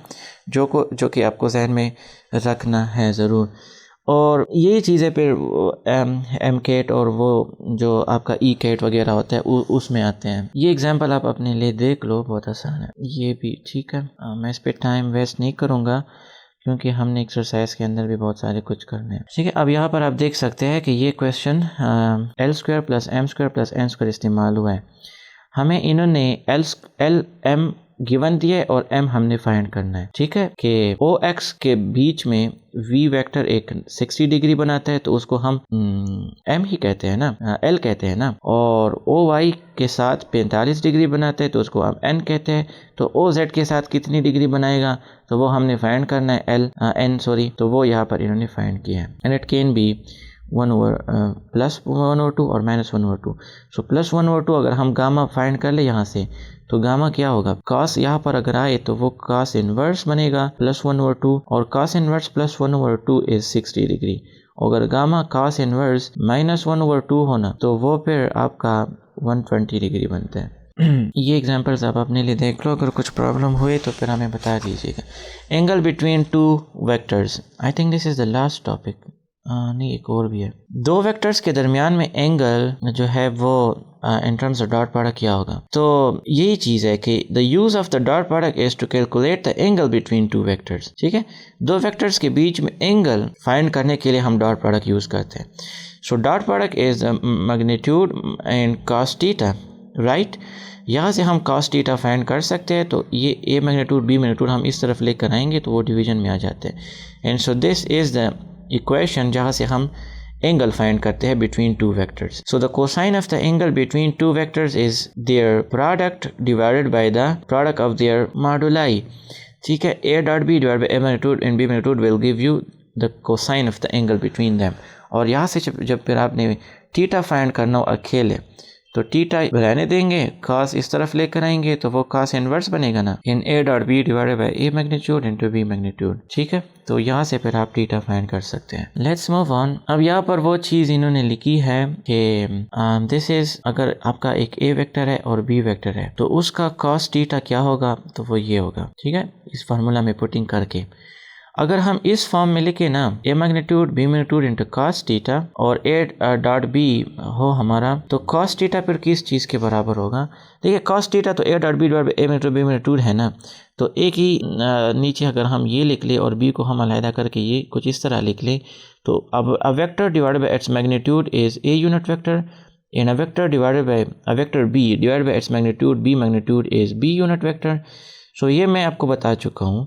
जो कि आपको जहन में रखना है ज़रूर। और ये चीज़ें फिर एम कैट और वो जो आपका ई कैट वगैरह होता है उसमें आते हैं। ये एग्जांपल आप अपने लिए देख लो, बहुत आसान है ये भी, ठीक है। मैं इस पर टाइम वेस्ट नहीं करूँगा क्योंकि हमने एक्सरसाइज के अंदर भी बहुत सारे कुछ करने हैं, ठीक है। अब यहाँ पर आप देख सकते हैं कि ये question l square plus m square plus n square इस्तेमाल हुआ है। हमें इन्होंने एल एम गिवन दिए और m हमने फाइंड करना है, ठीक है, कि OX के बीच में v वेक्टर एक 60 डिग्री बनाता है तो उसको हम m ही कहते हैं ना, l कहते हैं ना, और OY के साथ 45 डिग्री बनाता है तो उसको हम n कहते हैं। तो OZ के साथ कितनी डिग्री बनाएगा तो वो हमने फाइंड करना है n, तो वो यहाँ पर इन्होंने फाइंड किया है। And it can be plus 1/2 और -1/2। सो प्लस 1/2 अगर हम गामा फाइंड कर ले यहाँ से तो गामा क्या होगा, cos यहाँ पर अगर आए तो वो cos इनवर्स बनेगा प्लस 1/2, और cos inverse plus 1/2 is 60 degree. अगर गामा cos इनवर्स -1/2 होना तो वो फिर आपका 120 डिग्री बनता है। ये एग्जांपल्स आप अपने लिए देख लो, अगर कुछ प्रॉब्लम हुए तो फिर हमें बता दीजिएगा। Angle between two vectors, I think this is the last topic. नहीं, एक और भी है। दो वेक्टर्स के दरमियान में एंगल जो है वो in terms of dot product क्या होगा। तो यही चीज़ है कि the use of the dot product is to calculate the angle between two vectors, ठीक है। दो वेक्टर्स के बीच में एंगल फाइंड करने के लिए हम डॉट प्रोडक्ट यूज़ करते हैं। सो dot product is magnitude and cos theta, right. यहाँ से हम cos थीटा फाइंड कर सकते हैं, तो ये ए मैग्नीट्यूड बी मैग्नीट्यूड हम इस तरफ लेकर आएंगे तो वो डिवीजन में आ जाते हैं। And so this is the equation जहाँ से हम एंगल फाइंड करते हैं between two vectors. So the cosine of the angle between two vectors is their product divided by the product of their moduli, ठीक है। A dot B divided by A magnitude and B magnitude will give you the cosine of the angle between them. और यहाँ से जब फिर आपने theta find करना हो अकेले तो थीटा रहने देंगे, cos इस तरफ लेकर आएंगे तो वो cos इनवर्स बनेगा ना, in a dot B divided by a magnitude into b magnitude, ठीक है। तो यहाँ से फिर आप थीटा फाइंड कर सकते हैं। Let's move on. अब यहाँ पर वो चीज़ इन्होंने लिखी है कि दिस इज, अगर आपका एक a वेक्टर है और b वेक्टर है तो उसका cos थीटा क्या होगा, तो वो ये होगा, ठीक है, इस फार्मूला में पुटिंग करके। अगर हम इस फॉर्म में लिखे ना A magnitude B magnitude into cos theta और ए डॉट बी हो हमारा, तो कॉस थीटा फिर किस चीज़ के बराबर होगा? देखिए कॉस थीटा तो A dot B dot A magnitude B magnitude है ना, तो ए की नीचे अगर हम ये लिख ले और बी को हम अलहदा करके ये कुछ इस तरह लिख ले, तो अब अ vector divided by its magnitude is a unit vector and a vector divided by a vector b divided by its magnitude b magnitude is b unit vector. So ये मैं आपको बता चुका हूँ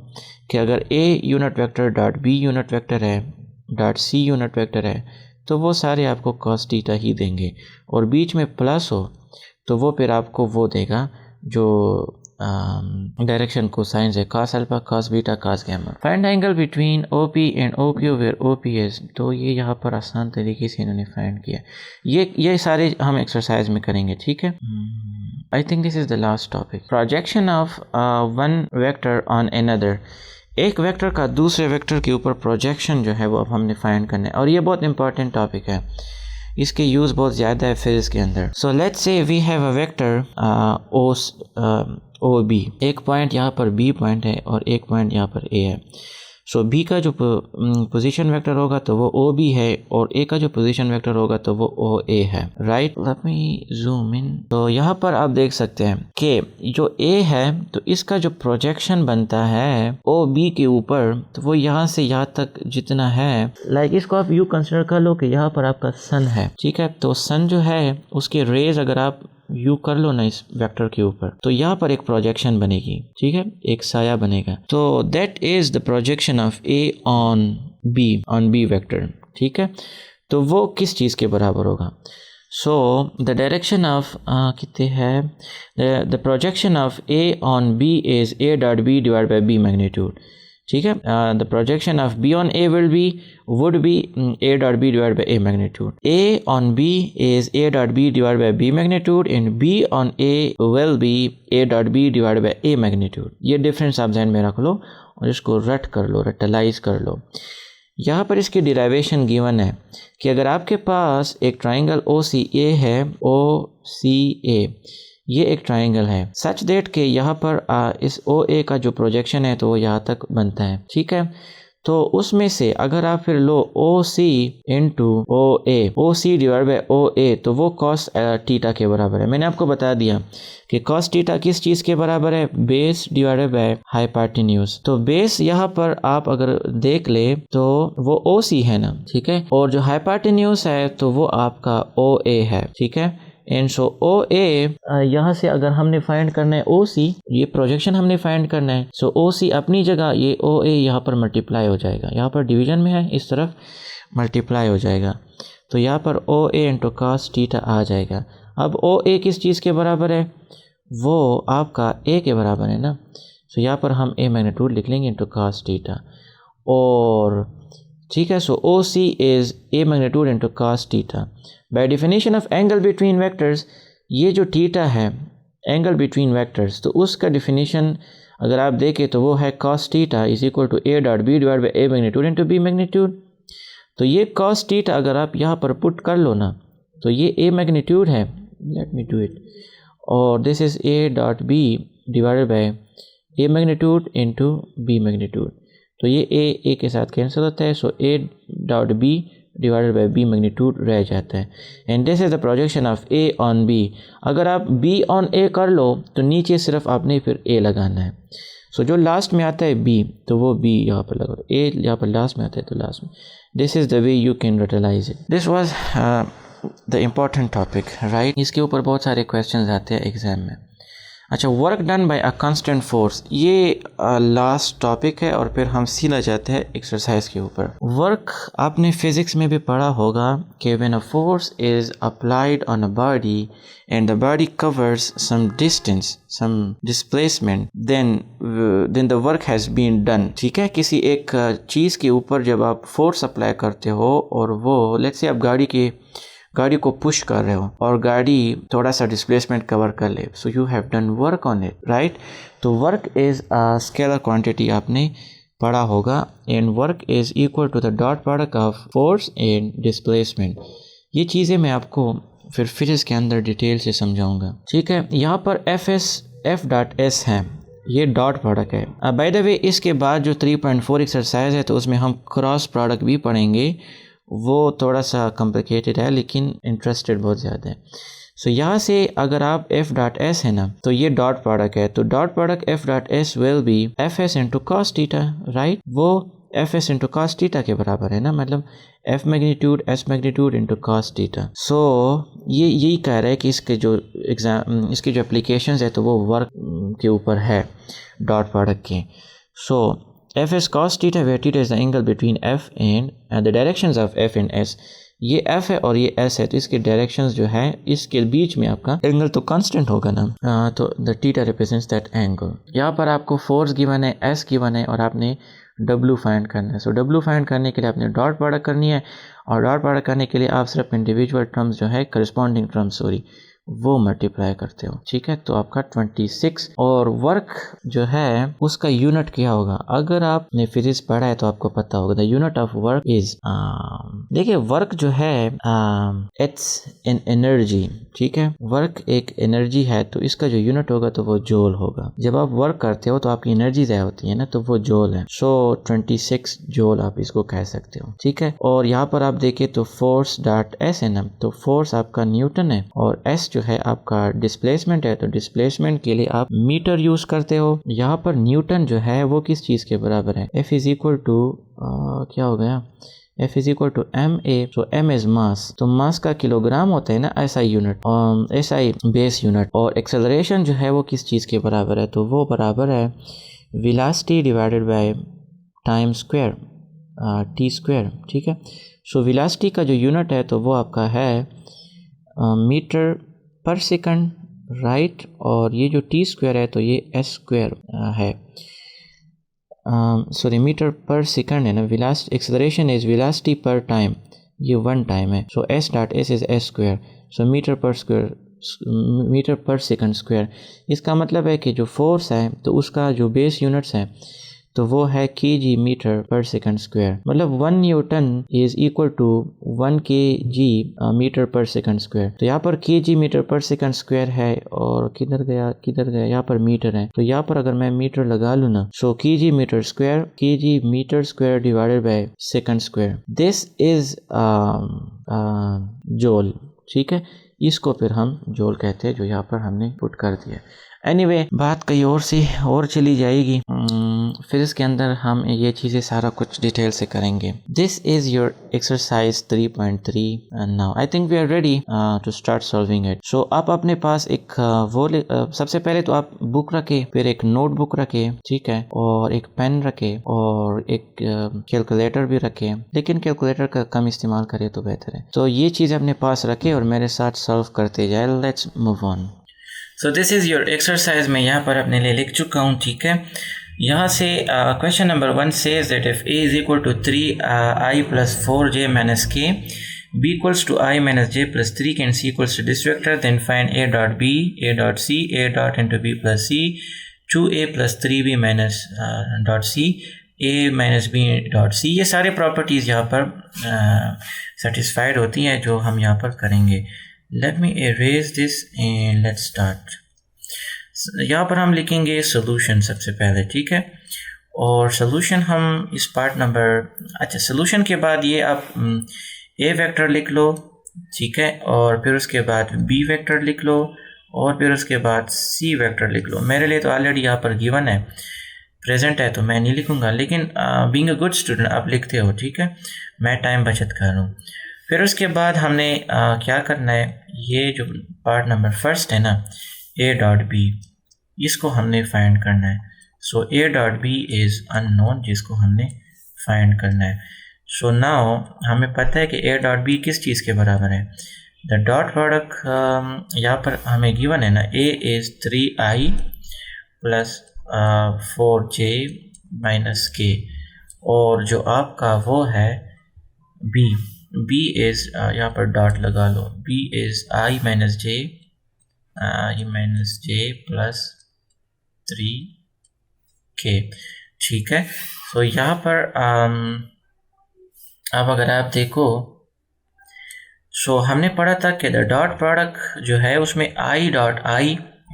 कि अगर a unit vector dot b unit vector है dot c unit vector है तो वो सारे आपको cos थीटा ही देंगे, और बीच में प्लस हो तो वो फिर आपको वो देगा जो डायरेक्शन को साइंस है, cos alpha cos beta cos gamma. Find angle between OP and OQ where OP is, तो ये यहाँ पर आसान तरीके से इन्होंने फाइंड किया। ये सारे हम एक्सरसाइज में करेंगे, ठीक है। I think this is the last topic. Projection of one vector on another, एक वेक्टर का दूसरे वेक्टर के ऊपर प्रोजेक्शन जो है वो अब हमने फाइंड करना है, और ये बहुत इंपॉर्टेंट टॉपिक है, इसके यूज़ बहुत ज़्यादा है फिजिक्स के अंदर। So let's say we have a vector O B, एक पॉइंट यहाँ पर बी पॉइंट है और एक पॉइंट यहाँ पर ए है। सो बी का जो पोजीशन वेक्टर होगा तो वो ओ बी है, और ए का जो पोजीशन वेक्टर होगा तो वो ओ ए है, right. Let me zoom in. तो यहाँ पर आप देख सकते हैं कि जो ए है तो इसका जो प्रोजेक्शन बनता है ओ बी के ऊपर, तो वो यहाँ से यहाँ तक जितना है, लाइक इसको आप यू कंसिडर कर लो कि यहाँ पर आपका सन है, ठीक है। तो सन जो है उसके रेज अगर आप यू कर लो ना इस वेक्टर के ऊपर, तो यहाँ पर एक प्रोजेक्शन बनेगी, ठीक है, एक साया बनेगा। तो that is the projection of A on B vector, ठीक है। तो वो किस चीज़ के बराबर होगा? सो द डायरेक्शन ऑफ कितने है, the projection of A on B is A dot B divide by B magnitude, ठीक है। The projection of B on A would be a dot b divided by a magnitude. A on b is a dot b divided by b magnitude and b on a will be a dot b divided by a magnitude. ये difference आप ध्यान में रख लो और इसको रट कर लो, रटलाइज कर लो। यहाँ पर इसकी डिराइवेशन गिवन है कि अगर आपके पास एक ट्राइंगल ओ सी ए है, ओ सी ए ये एक ट्राइंगल है, सच दैट के यहाँ पर इस ओ ए का जो प्रोजेक्शन है तो वो यहाँ तक बनता है, ठीक है। तो उसमें से अगर आप फिर लो O C into O C divide by O A, तो वो कॉस थीटा के बराबर है। मैंने आपको बता दिया कि कॉस थीटा किस चीज़ के बराबर है? Base divided by hypotenuse. तो बेस यहाँ पर आप अगर देख ले तो वो ओ सी है ना, ठीक है, और जो हाइपोटेन्यूज है तो वो आपका ओ ए है, ठीक है। एंड सो ओ ए यहाँ से अगर हमने फाइंड करना है ओ सी, ये प्रोजेक्शन हमने फाइंड करना है, सो ओ सी अपनी जगह ये ओ ए यहाँ पर मल्टीप्लाई हो जाएगा, यहाँ पर डिवीजन में है इस तरफ मल्टीप्लाई हो जाएगा, तो यहाँ पर ओ ए इंटू कॉस थीटा आ जाएगा। अब ओ ए किस चीज़ के बराबर है? वो आपका ए के बराबर है ना, सो यहाँ पर हम ए मैग्नीट्यूड लिख लेंगे इंटू कॉस थीटा, और ठीक है। So O C is A magnitude into cos theta. By definition of angle between vectors, ये जो थीटा है एंगल बिटवीन वेक्टर्स, तो उसका डिफिनीशन अगर आप देखें तो वो है cos theta is equal to A dot B divide by A magnitude into B magnitude. तो ये कॉस थीटा अगर आप यहाँ पर पुट कर लो ना, तो ये ए मैग्नीट्यूड है, लेट मी डू इट, और this is A dot B divided by A magnitude into B magnitude. तो ये ए के साथ कैंसिल होता है, so A dot B divided by B magnitude रह जाता है। And this is the projection of A on B. अगर आप बी ऑन ए कर लो तो नीचे सिर्फ आपने फिर ए लगाना है, सो जो लास्ट में आता है बी तो वो बी यहाँ पर लगा, ए यहाँ पर लास्ट में आता है तो लास्ट में। This is the way you can realise it. This was the important topic, right. इसके ऊपर बहुत सारे क्वेश्चंस आते हैं एग्जाम में। अच्छा, work done by a constant force, ये लास्ट टॉपिक है और फिर हम सीधा जाते हैं एक्सरसाइज के ऊपर। वर्क आपने फिजिक्स में भी पढ़ा होगा कि when a force is applied on a body and the body covers some distance, some displacement, then the work has been done, ठीक है। किसी एक चीज़ के ऊपर जब आप फोर्स अप्लाई करते हो और वो लेट्स से आप गाड़ी को पुश कर रहे हो और गाड़ी थोड़ा सा डिस्प्लेसमेंट कवर कर ले, so you have done work on it, right. तो work is a scalar quantity आपने पढ़ा होगा, and work is equal to the dot product of force and displacement. ये चीज़ें मैं आपको फिर फिजिक्स के अंदर डिटेल से समझाऊंगा, ठीक है। यहाँ पर एफ डॉट एस है, ये डॉट प्रोडक्ट है। अब बाय द वे इसके बाद जो 3.4 एक्सरसाइज है तो उसमें हम क्रॉस प्रोडक्ट भी पढ़ेंगे, वो थोड़ा सा कॉम्प्लिकेटेड है लेकिन इंटरेस्टेड बहुत ज़्यादा है। सो यहाँ से अगर आप एफ डॉट एस है ना तो ये डॉट प्रोडक्ट है, तो dot product F dot S will be F S into cos theta, right. वो F S into cos theta के बराबर है ना, मतलब F magnitude S magnitude into cos theta. So ये यही कह रहा है कि इसके जो इसकी जो एप्लीकेशंस है तो वो वर्क के ऊपर है डॉट प्रोडक्ट के। So F S cos theta where theta is the angle between F and the directions of F and S. ये f है और ये s है, तो इसके डायरेक्शंस जो है इसके बीच में आपका एंगल तो कांस्टेंट होगा ना, तो the theta represents that angle. यहाँ पर आपको फोर्स गिवन है, s गिवन है और आपने w फाइंड करना है। सो w फाइंड करने के लिए आपने डॉट प्रोडक्ट करनी है और डॉट प्रोडक्ट करने के लिए आप सिर्फ इंडिविजुअल टर्म्स जो है करस्पॉन्डिंग टर्म्स वो मल्टीप्लाई करते हो, ठीक है। तो आपका 26 और वर्क जो है उसका यूनिट क्या होगा, अगर आपने फिजिक्स पढ़ा है तो आपको पता होगा। The unit of work is, देखिए वर्क जो है इट्स एन एनर्जी, ठीक है। वर्क एक एनर्जी है तो इसका जो यूनिट होगा तो वो जूल होगा। जब आप वर्क करते हो तो आपकी एनर्जी ज़ाया होती है ना, तो वो जूल है। सो 26 जूल आप इसको कह सकते हो, ठीक है। और यहाँ पर आप देखें तो फोर्स डॉट एस है ना, तो फोर्स आपका न्यूटन है और एस जो है आपका डिस्प्लेसमेंट है, तो डिस्प्लेसमेंट के लिए आप मीटर यूज करते हो। यहाँ पर न्यूटन जो है वो किस चीज के बराबर है, F इज इक्वल टू क्या हो गया, F is equal to m a. तो एम इज मास, तो मास का किलोग्राम होता है ना SI unit, SI base unit. और एक्सेलरेशन जो है वो किस चीज के बराबर है, तो वो बराबर है velocity divided by time square t square, ठीक है। सो वेलोसिटी का जो यूनिट है तो वो आपका है मीटर पर सेकंड, राइट। और ये जो t स्क्वायर है तो ये s स्क्वायर है, सॉरी मीटर पर सेकंड है ना। वेलोसिटी एक्सेलरेशन इज वेलोसिटी पर टाइम, ये 1 टाइम है। So s dot s is s square, so metre पर सेकंड स्क्वायर। इसका मतलब है कि जो फोर्स है तो उसका जो बेस यूनिट्स है तो वो है kg मीटर पर सेकंड स्क्वायर, मतलब 1 newton is equal to 1 kg metre पर सेकंड स्क्वायर। तो यहाँ पर kg मीटर पर सेकंड स्क्वायर है और किधर गया, यहाँ पर मीटर है, तो यहाँ पर अगर मैं मीटर लगा लूँ ना, so kg metre square divided by second square, this is joule, ठीक है। इसको फिर हम जूल कहते हैं, जो यहाँ पर हमने पुट कर दिया। एनीवे बात कहीं और से और चली जाएगी, फिर इसके अंदर हम ये चीज़ें सारा कुछ डिटेल से करेंगे। This is your exercise 3.3 now I think we are ready to start solving it. So आप अपने पास एक सबसे पहले तो आप बुक रखे, फिर एक नोटबुक रखे, ठीक है, और एक पेन रखे और एक कैलकुलेटर भी रखे, लेकिन कैलकुलेटर का कम इस्तेमाल करें तो बेहतर है। तो ये चीज़ अपने पास रखे और मेरे साथ सॉल्व करते जाए। Let's move on. So this is your exercise, मैं यहाँ पर अपने लिए लिख चुका हूँ, ठीक है। यहाँ से question number 1 says that if a is equal to 3i plus 4j minus k, b equals to i minus j plus 3k and c equals to this vector, then find a dot b, a dot c, a dot into b plus c, 2a plus 3b minus dot c, a minus b dot c। ये सारे properties यहाँ पर satisfied होती हैं जो हम यहाँ पर करेंगे। Let me erase this and let's start. यहाँ पर हम लिखेंगे solution सबसे पहले, ठीक है। और solution हम इस पार्ट नंबर, अच्छा solution के बाद ये आप a वेक्टर लिख लो, ठीक है, और फिर उसके बाद b वेक्टर लिख लो और फिर उसके बाद c वेक्टर लिख लो। मेरे लिए तो ऑलरेडी यहाँ पर गिवन है, प्रेजेंट है, तो मैं नहीं लिखूँगा, लेकिन बीइंग अ गुड स्टूडेंट आप लिखते हो, ठीक है, मैं टाइम बचत कर रहा हूँ। फिर उसके बाद हमने क्या करना है, ये जो पार्ट नंबर फर्स्ट है ना, a डॉट b, इसको हमने फाइंड करना है। सो a dot b is unknown, जिसको हमने फाइंड करना है। सो नाउ हमें पता है कि a डॉट b किस चीज़ के बराबर है। द डॉट प्रोडक्ट यहाँ पर हमें गिवन है ना, a is 3i plus 4j minus k, और जो आपका वो है b इज़ यहाँ पर डॉट लगा लो, b is i minus j plus 3k, ठीक है। तो यहाँ पर अब अगर आप देखो, सो हमने पढ़ा था कि द डॉट प्रोडक्ट जो है उसमें i dot i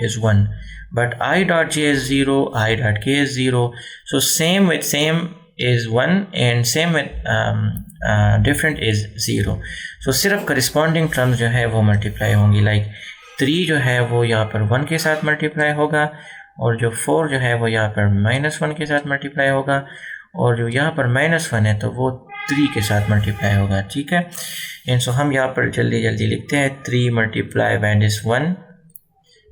is 1, but I dot j is 0, I dot k is 0. So same with same is 1 and same with different is 0. So सिर्फ corresponding terms जो है वो multiply होंगी. like 3 जो है वो यहाँ पर 1 के साथ multiply होगा, और जो 4 जो है वो यहाँ पर -1 के साथ multiply होगा, और जो यहाँ पर -1 है तो वो 3 के साथ multiply होगा. ठीक है. एंड सो हम यहाँ पर जल्दी जल्दी लिखते हैं 3 मल्टीप्लाई बाय दिस 1,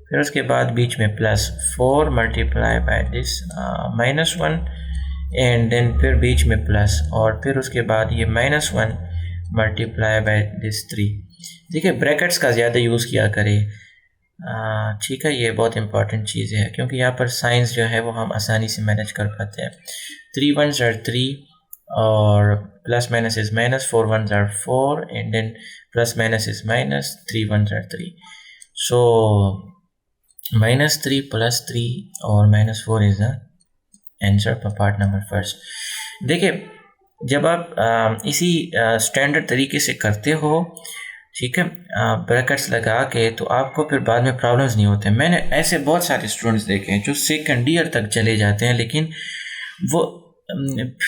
फिर उसके बाद बीच में +4 multiply by this -1, and then फिर बीच में प्लस, और फिर उसके बाद ये -1 मल्टीप्लाई बाय दिस 3. देखिए ब्रैकेट्स का ज़्यादा यूज़ किया करें. ठीक है, ये बहुत इंपॉर्टेंट चीज़ है क्योंकि यहाँ पर साइंस जो है वो हम आसानी से मैनेज कर पाते हैं. 3 1s are 3 और plus minus is minus, 4 1s are 4 and then plus minus is minus, 3 1s are 3. So -3 + 3 और -4 is the answer for part number first. देखिए जब आप इसी स्टैंडर्ड तरीके से करते हो, ठीक है, ब्रैकेट्स लगा के, तो आपको फिर बाद में प्रॉब्लम्स नहीं होते. मैंने ऐसे बहुत सारे स्टूडेंट्स देखे हैं जो सेकंड ईयर तक चले जाते हैं लेकिन वो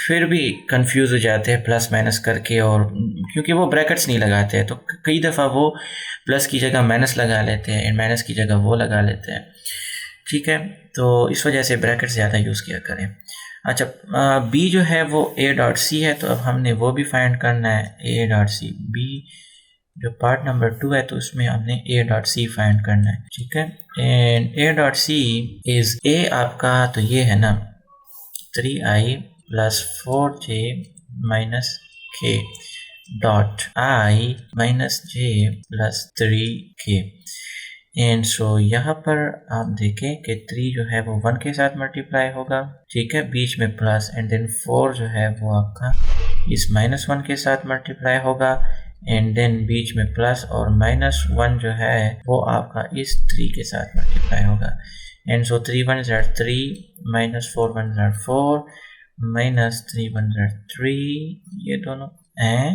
फिर भी कंफ्यूज हो जाते हैं प्लस माइनस करके, और क्योंकि वो ब्रैकेट्स नहीं लगाते हैं तो कई दफ़ा वो प्लस की जगह माइनस लगा लेते हैं एंड माइनस की जगह वो लगा लेते हैं. ठीक है, तो इस वजह से ब्रैकेट्स ज़्यादा यूज़ किया करें. अच्छा, बी जो है वो A.C है, तो अब हमने वो भी फाइंड करना है. A.C बी जो पार्ट नंबर 2 है तो उसमें हमने A.C फाइंड करना है. ठीक है, एंड A.C इज़ A आपका तो ये है ना 3i + 4j - k dot i - j + 3k. And so यहाँ पर आप देखें कि 3 जो है वो 1 के साथ मल्टीप्लाई होगा. ठीक है, बीच में प्लस, एंड देन 4 जो है वो आपका इस -1 के साथ मल्टीप्लाई होगा, एंड देन बीच में प्लस, और -1 जो है वो आपका इस 3 के साथ मल्टीप्लाई होगा. And so 3 1s are 3 -4 1s are 4 -3 1s are 3. ये दोनों हैं.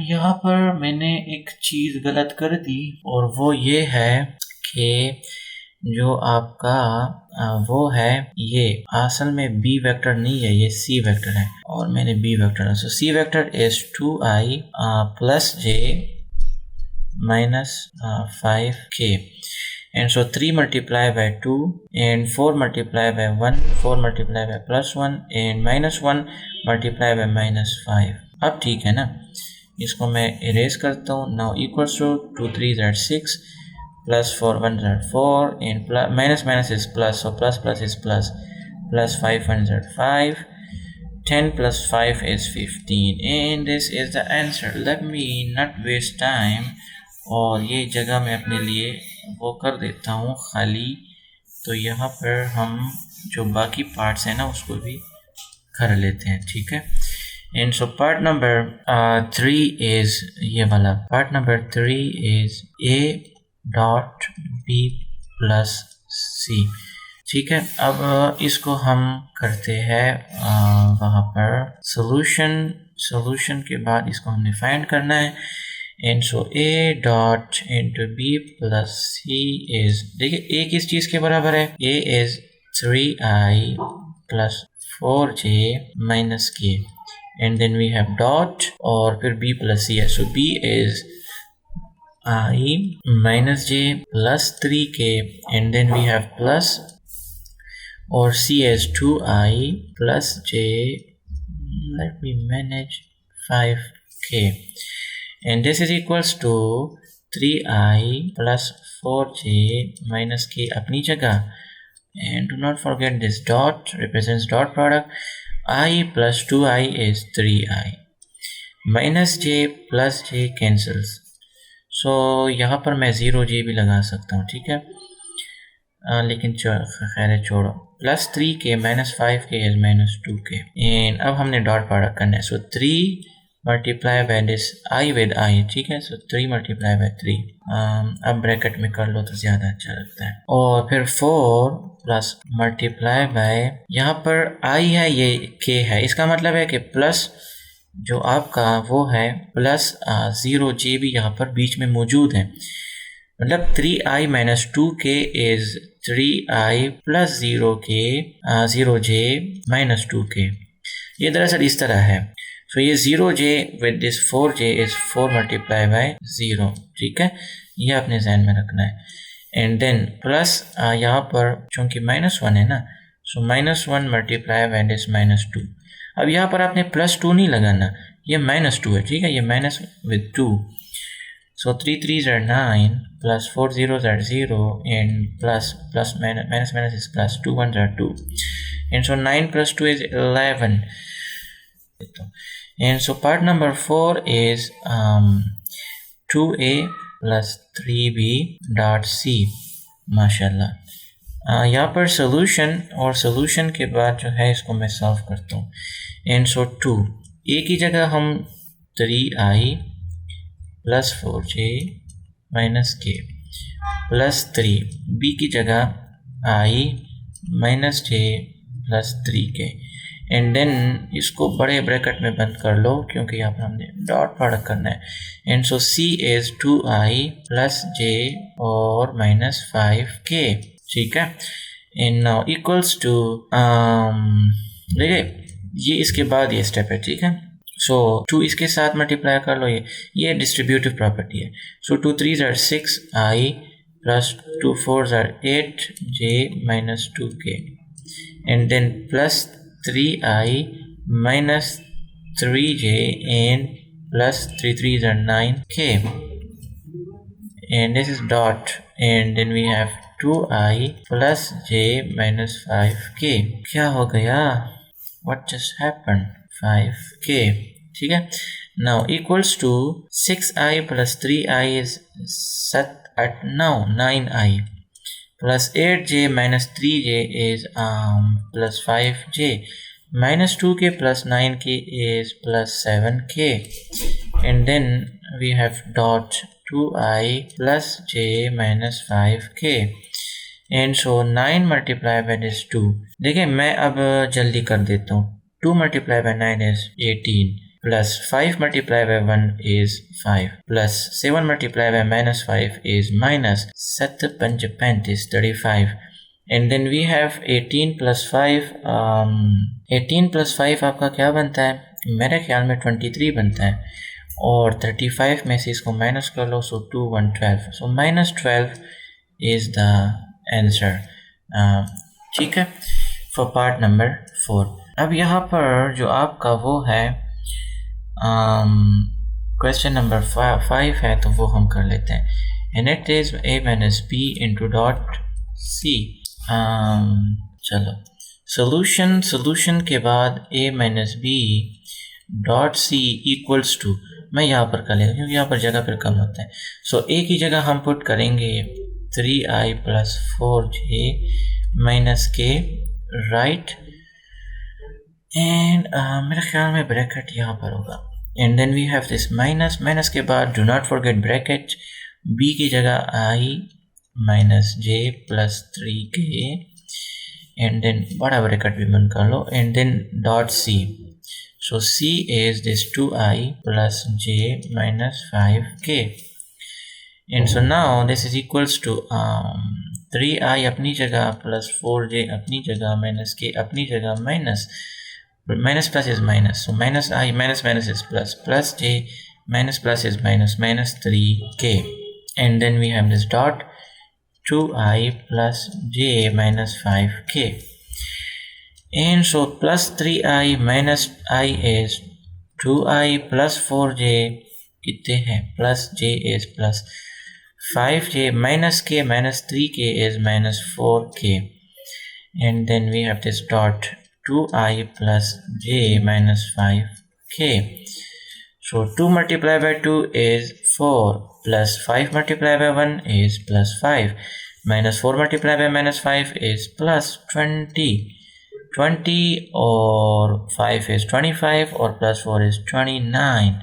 यहाँ पर मैंने एक चीज़ गलत कर दी, और वो ये है कि जो आपका वो है ये असल में बी वेक्टर नहीं है, ये सी वेक्टर है और मैंने बी वेक्टर है. सो C vector is 2i + j - 5k. And so 3 multiplied by 2 and 4 multiplied by 1, 4 multiplied by +1 and -1 multiplied by -5. अब ठीक है ना, इसको मैं इरेज करता हूँ. Now equals to 2 3s are 6 + 4 1s are 4 and minus is plus, so plus is plus, +5 1s are 5, 10 + 5 is 15, and this is the answer. Let me not waste time, और ये जगह मैं अपने लिए वो कर देता हूँ खाली. तो यहाँ पर हम जो बाकी पार्ट्स हैं ना उसको भी कर लेते हैं. ठीक है, and so part number 3 is ये वाला. Part number 3 is A.B + C. ठीक है, अब इसको हम करते हैं वहाँ पर सोल्यूशन के बाद इसको हमने फाइंड करना है. And so A.B + C is, देखिए A किस चीज़ के बराबर है. A is 3i + 4j - k, and then we have dot, और फिर B + C है. So B is i - j + 3k, and then we have plus, और C is 2i + j, let me manage, 5k, and this is equals to 3i + 4j - k अपनी जगह. And do not forget this dot represents dot product. I + 2i is 3i, -j + j cancels. So यहाँ पर मैं 0j भी लगा सकता हूँ. ठीक है, लेकिन खैर है, छोड़ो. +3k - 5k is -2k, and अब हमने डॉट प्रोडक्ट करना है. सो 3 multiply by this i with i. ठीक है, सो 3 मल्टीप्लाई बाय 3. अब ब्रैकेट में कर लो तो ज़्यादा अच्छा लगता है. और फिर 4 प्लस मल्टीप्लाई बाय, यहाँ पर i है, ये k है, इसका मतलब है कि प्लस जो आपका वो है +0j भी यहाँ पर बीच में मौजूद है. मतलब 3i minus 2k is 3i plus 0j minus 2k। ये दरअसल इस तरह है। सो ये 0j with this 4j is 4 multiply bye 0, ठीक है, ये आपने ध्यान में रखना है। एंड देन प्लस यहाँ पर चूंकि -1 है ना, सो -1 मल्टीप्लाई बाय दिस -2। अब यहाँ पर आपने +2 नहीं लगाना, ये -2 है, ठीक है, ये minus with 2। So 3 3s are 9 plus 4 zeros are 0 and plus minus is plus 2 1s are 2, and so 9 plus 2 is 11. And so part number 4 is 2a plus 3b dot c। माशाल्लाह। यहाँ पर सोल्यूशन और सोल्यूशन के बाद जो है इसको मैं सॉल्व करता हूँ। एंड सो 2 a की जगह हम 3i plus 4j minus k plus 3, b की जगह i minus j plus 3k, and then इसको बड़े ब्रैकेट में बंद कर लो क्योंकि यहाँ पर हमने डॉट प्रोडक्ट करना है। And so c is 2i plus j और माइनस 5k, ठीक है। एंड नाउ इक्वल्स टू देखिए ये इसके बाद ये स्टेप है, ठीक है। सो 2 इसके साथ मल्टीप्लाई कर लो, ये डिस्ट्रीब्यूटिव प्रॉपर्टी है। So 2 3s are 6i plus 2 4s are 8j minus 2k, and then plus 3i minus 3j and plus 3 3s are 9k, and this is dot, and then we have 2i plus j minus 5k। क्या हो गया? What just happened? 5k, ठीक है। Now equals to 6i plus 3i is set at now 9i plus 8j minus 3j is plus 5j minus 2k plus 9k is plus 7k, and then we have dot 2i plus j minus 5k, and so 9 multiplied by this 2। देखिए मैं अब जल्दी कर देता हूँ। 2 multiplied by 9 is 18 plus 5 multiplied by 1 is 5 plus 7 multiplied by minus 5 is minus 7 5 35 35, and then we have 18 plus 5 18 plus 5 आपका क्या बनता है? मेरे ख्याल में 23 बनता है, और 35 में से इसको माइनस कर लो, सो 2 1 12, so minus 12 is the answer, ठीक है, for part number 4। अब यहाँ पर जो आपका वो है क्वेश्चन नंबर 5 है, तो वो हम कर लेते हैं। And it is a minus b into dot c। चलो सोल्यूशन के बाद a minus b dot c equals to, मैं यहाँ पर कर लेता क्योंकि यहाँ पर जगह पर कम होता है। सो a की जगह हम पुट करेंगे 3i plus 4j minus k, right, and मेरे ख्याल में ब्रैकेट यहाँ पर होगा, and then we have this minus के बाद do not forget bracket, b की जगह i minus j plus 3k, and then बड़ा ब्रैकेट भी बंद कर लो, and then dot c। So c is this 2i plus j minus 5k, and so now this is equals to 3i अपनी जगह plus 4j अपनी जगह minus k अपनी जगह, minus plus is minus, so minus I minus is plus, plus j minus plus is minus 3k, and then we have this dot 2i plus j minus 5k, and so plus 3i minus I is 2i plus 4j कितने हैं, plus j is plus 5j minus k minus 3k is minus 4k, and then we have this dot 2i plus j minus 5k. So 2 multiplied by 2 is 4 plus 5 multiplied by 1 is plus 5 minus 4 multiplied by minus 5 is plus 20 or 5 is 25 or plus 4 is 29,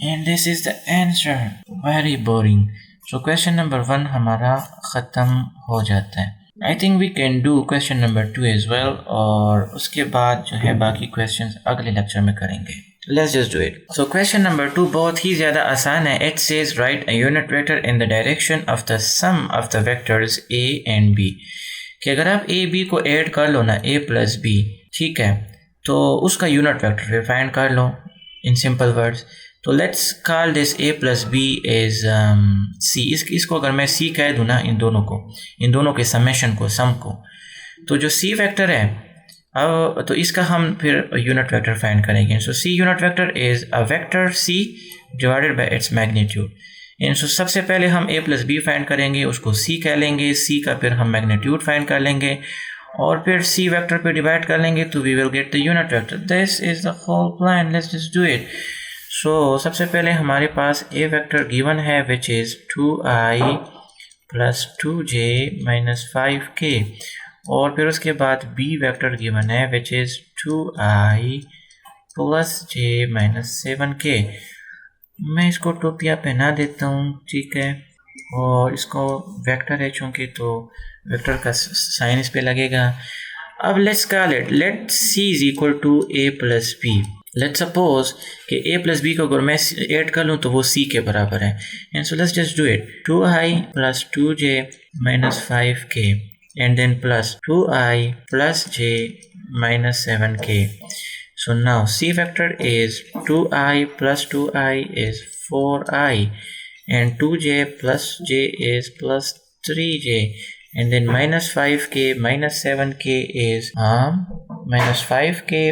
and this is the answer. Very boring. So question number 1 हमारा ख़त्म हो जाता है। I think we can do question number 2 as well, और उसके बाद जो है बाकी questions अगले लेक्चर में करेंगे। Let's just do it. So question number 2 बहुत ही ज़्यादा आसान है. It says write a unit vector in the direction of the sum of the vectors a and b. कि अगर आप a b को ऐड कर लो ना, a plus b, ठीक है, तो उसका यूनिट वेक्टर फिर फाइंड कर लो इन सिंपल वर्ड्स. तो let's call this a plus b is c. इसको अगर मैं c कह दूँ ना, इन दोनों के समेशन को, सम को, तो जो c वेक्टर है अब तो इसका हम फिर यूनिट वेक्टर फाइंड करेंगे. So C unit vector is a vector C divided by its magnitude. And so सबसे पहले हम a प्लस बी फाइंड करेंगे, उसको c कह लेंगे, c का फिर हम मैग्नीट्यूड फाइंड कर लेंगे और फिर c वेक्टर पे डिवाइड कर लेंगे तो we will get the unit vector. This is the whole plan. Let's just do it. So सबसे पहले हमारे पास a वेक्टर गिवन है which is 2i plus 2j minus 5k और फिर उसके बाद b वेक्टर गिवन है which is 2i plus j minus 7k. मैं इसको टोपिया पहना देता हूँ, ठीक है, और इसको वेक्टर है चूँकि तो वेक्टर का साइन इस पे लगेगा. अब let's call it, let c is equal to a plus b. Let's suppose कि a प्लस b को अगर मैं ऐड कर लूँ तो वो c के बराबर है. And so let's just do it. 2i plus 2j minus 5k and then plus 2i plus j minus 7k. So now c vector is 2i plus 2i is 4i and 2j plus j is plus 3j and then minus 5k minus 7k is minus 5k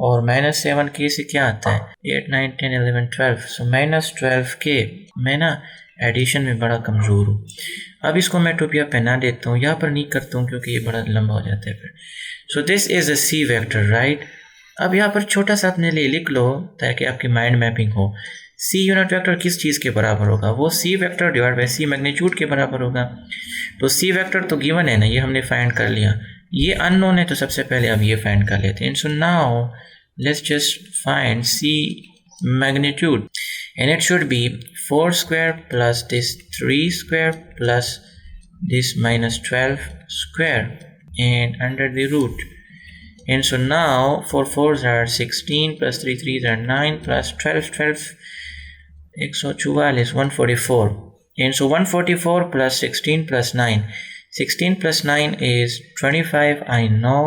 और minus 7k से क्या आता है 8 9 10 11 12. So minus 12k. मैं ना addition में बड़ा कमज़ोर हूँ. अब इसको मैं टोपिया पहना देता हूँ, यहाँ पर नहीं करता हूँ क्योंकि ये बड़ा लंबा हो जाता है फिर. So this is a C vector, right. अब यहाँ पर छोटा सा अपने लिए लिख लो ताकि आपकी माइंड मैपिंग हो. सी यूनिट वेक्टर किस चीज़ के बराबर होगा? वो C vector divide by C magnitude के बराबर होगा. तो सी वेक्टर तो गिवन है ना, ये हमने फाइंड कर लिया. ये अननोन है तो सबसे पहले अब ये फाइंड कर लेते हैं. So now let's just find C magnitude and it should be 4 square plus this 3 square plus this minus 12 square and under the root. And so now 4 4s are 16 plus 3 3s are 9 plus 12 144. And so 144 plus 16 plus 9. 16 plus 9 is 25, I know.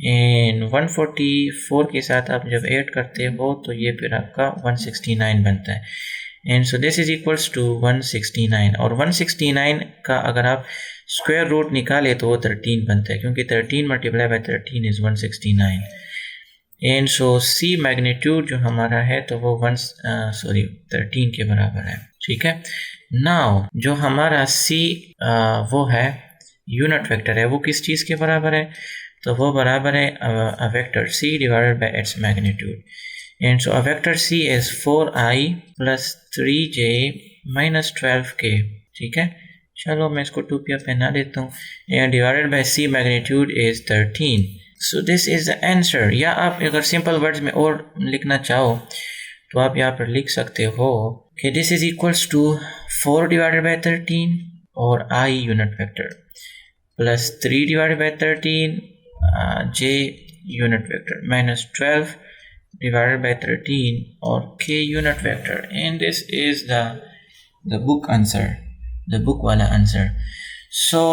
And 144 के साथ आप जब add करते हो तो ये फिर आपका 169 बनता है. And so this is equals to 169 और 169 का अगर आप स्क्वायर रूट निकाले तो वो 13 बनता है क्योंकि 13 multiply by 13 is 169. And so C magnitude जो हमारा है तो वो 13 के बराबर है, ठीक है. नाउ जो हमारा सी वो है यूनिट वेक्टर है, वो किस चीज़ के बराबर है? तो वो बराबर है a vector c divided by its magnitude. And so a vector c is 4i plus 3j minus 12k, ठीक है. चलो मैं इसको टोपिया पहना देता हूँ. And divided bye c magnitude is 13. So this is the answer. या आप अगर सिंपल वर्ड्स में और लिखना चाहो तो आप यहाँ पर लिख सकते हो कि this is equals to 4 divided by 13 और i unit vector plus 3 divided by 13 j unit vector minus 12 divided by 13 or k unit vector. And this is the book answer, the book वाला answer. So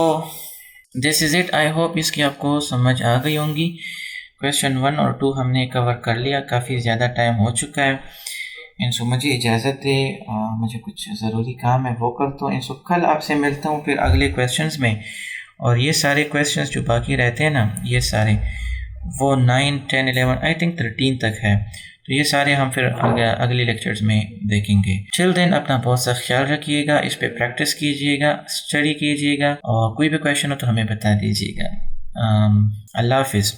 this is it. I hope इसकी आपको समझ आ गई होंगी. Question 1 और 2 हमने cover कर लिया, काफ़ी ज़्यादा टाइम हो चुका है. इनसो मुझे इजाज़त दे, मुझे कुछ ज़रूरी काम है वो करता हूँ. इनसो कल आपसे मिलता हूँ फिर अगले क्वेश्चंस में. और ये सारे क्वेश्चंस जो बाकी रहते हैं ना, ये सारे वो 9 10 11 आई थिंक 13 तक है, तो ये सारे हम फिर अगले लेक्चर्स में देखेंगे. टिल देन अपना बहुत सा ख्याल रखिएगा, इस पे प्रैक्टिस कीजिएगा, स्टडी कीजिएगा और कोई भी क्वेश्चन हो तो हमें बता दीजिएगा. अल्लाह हाफिज़.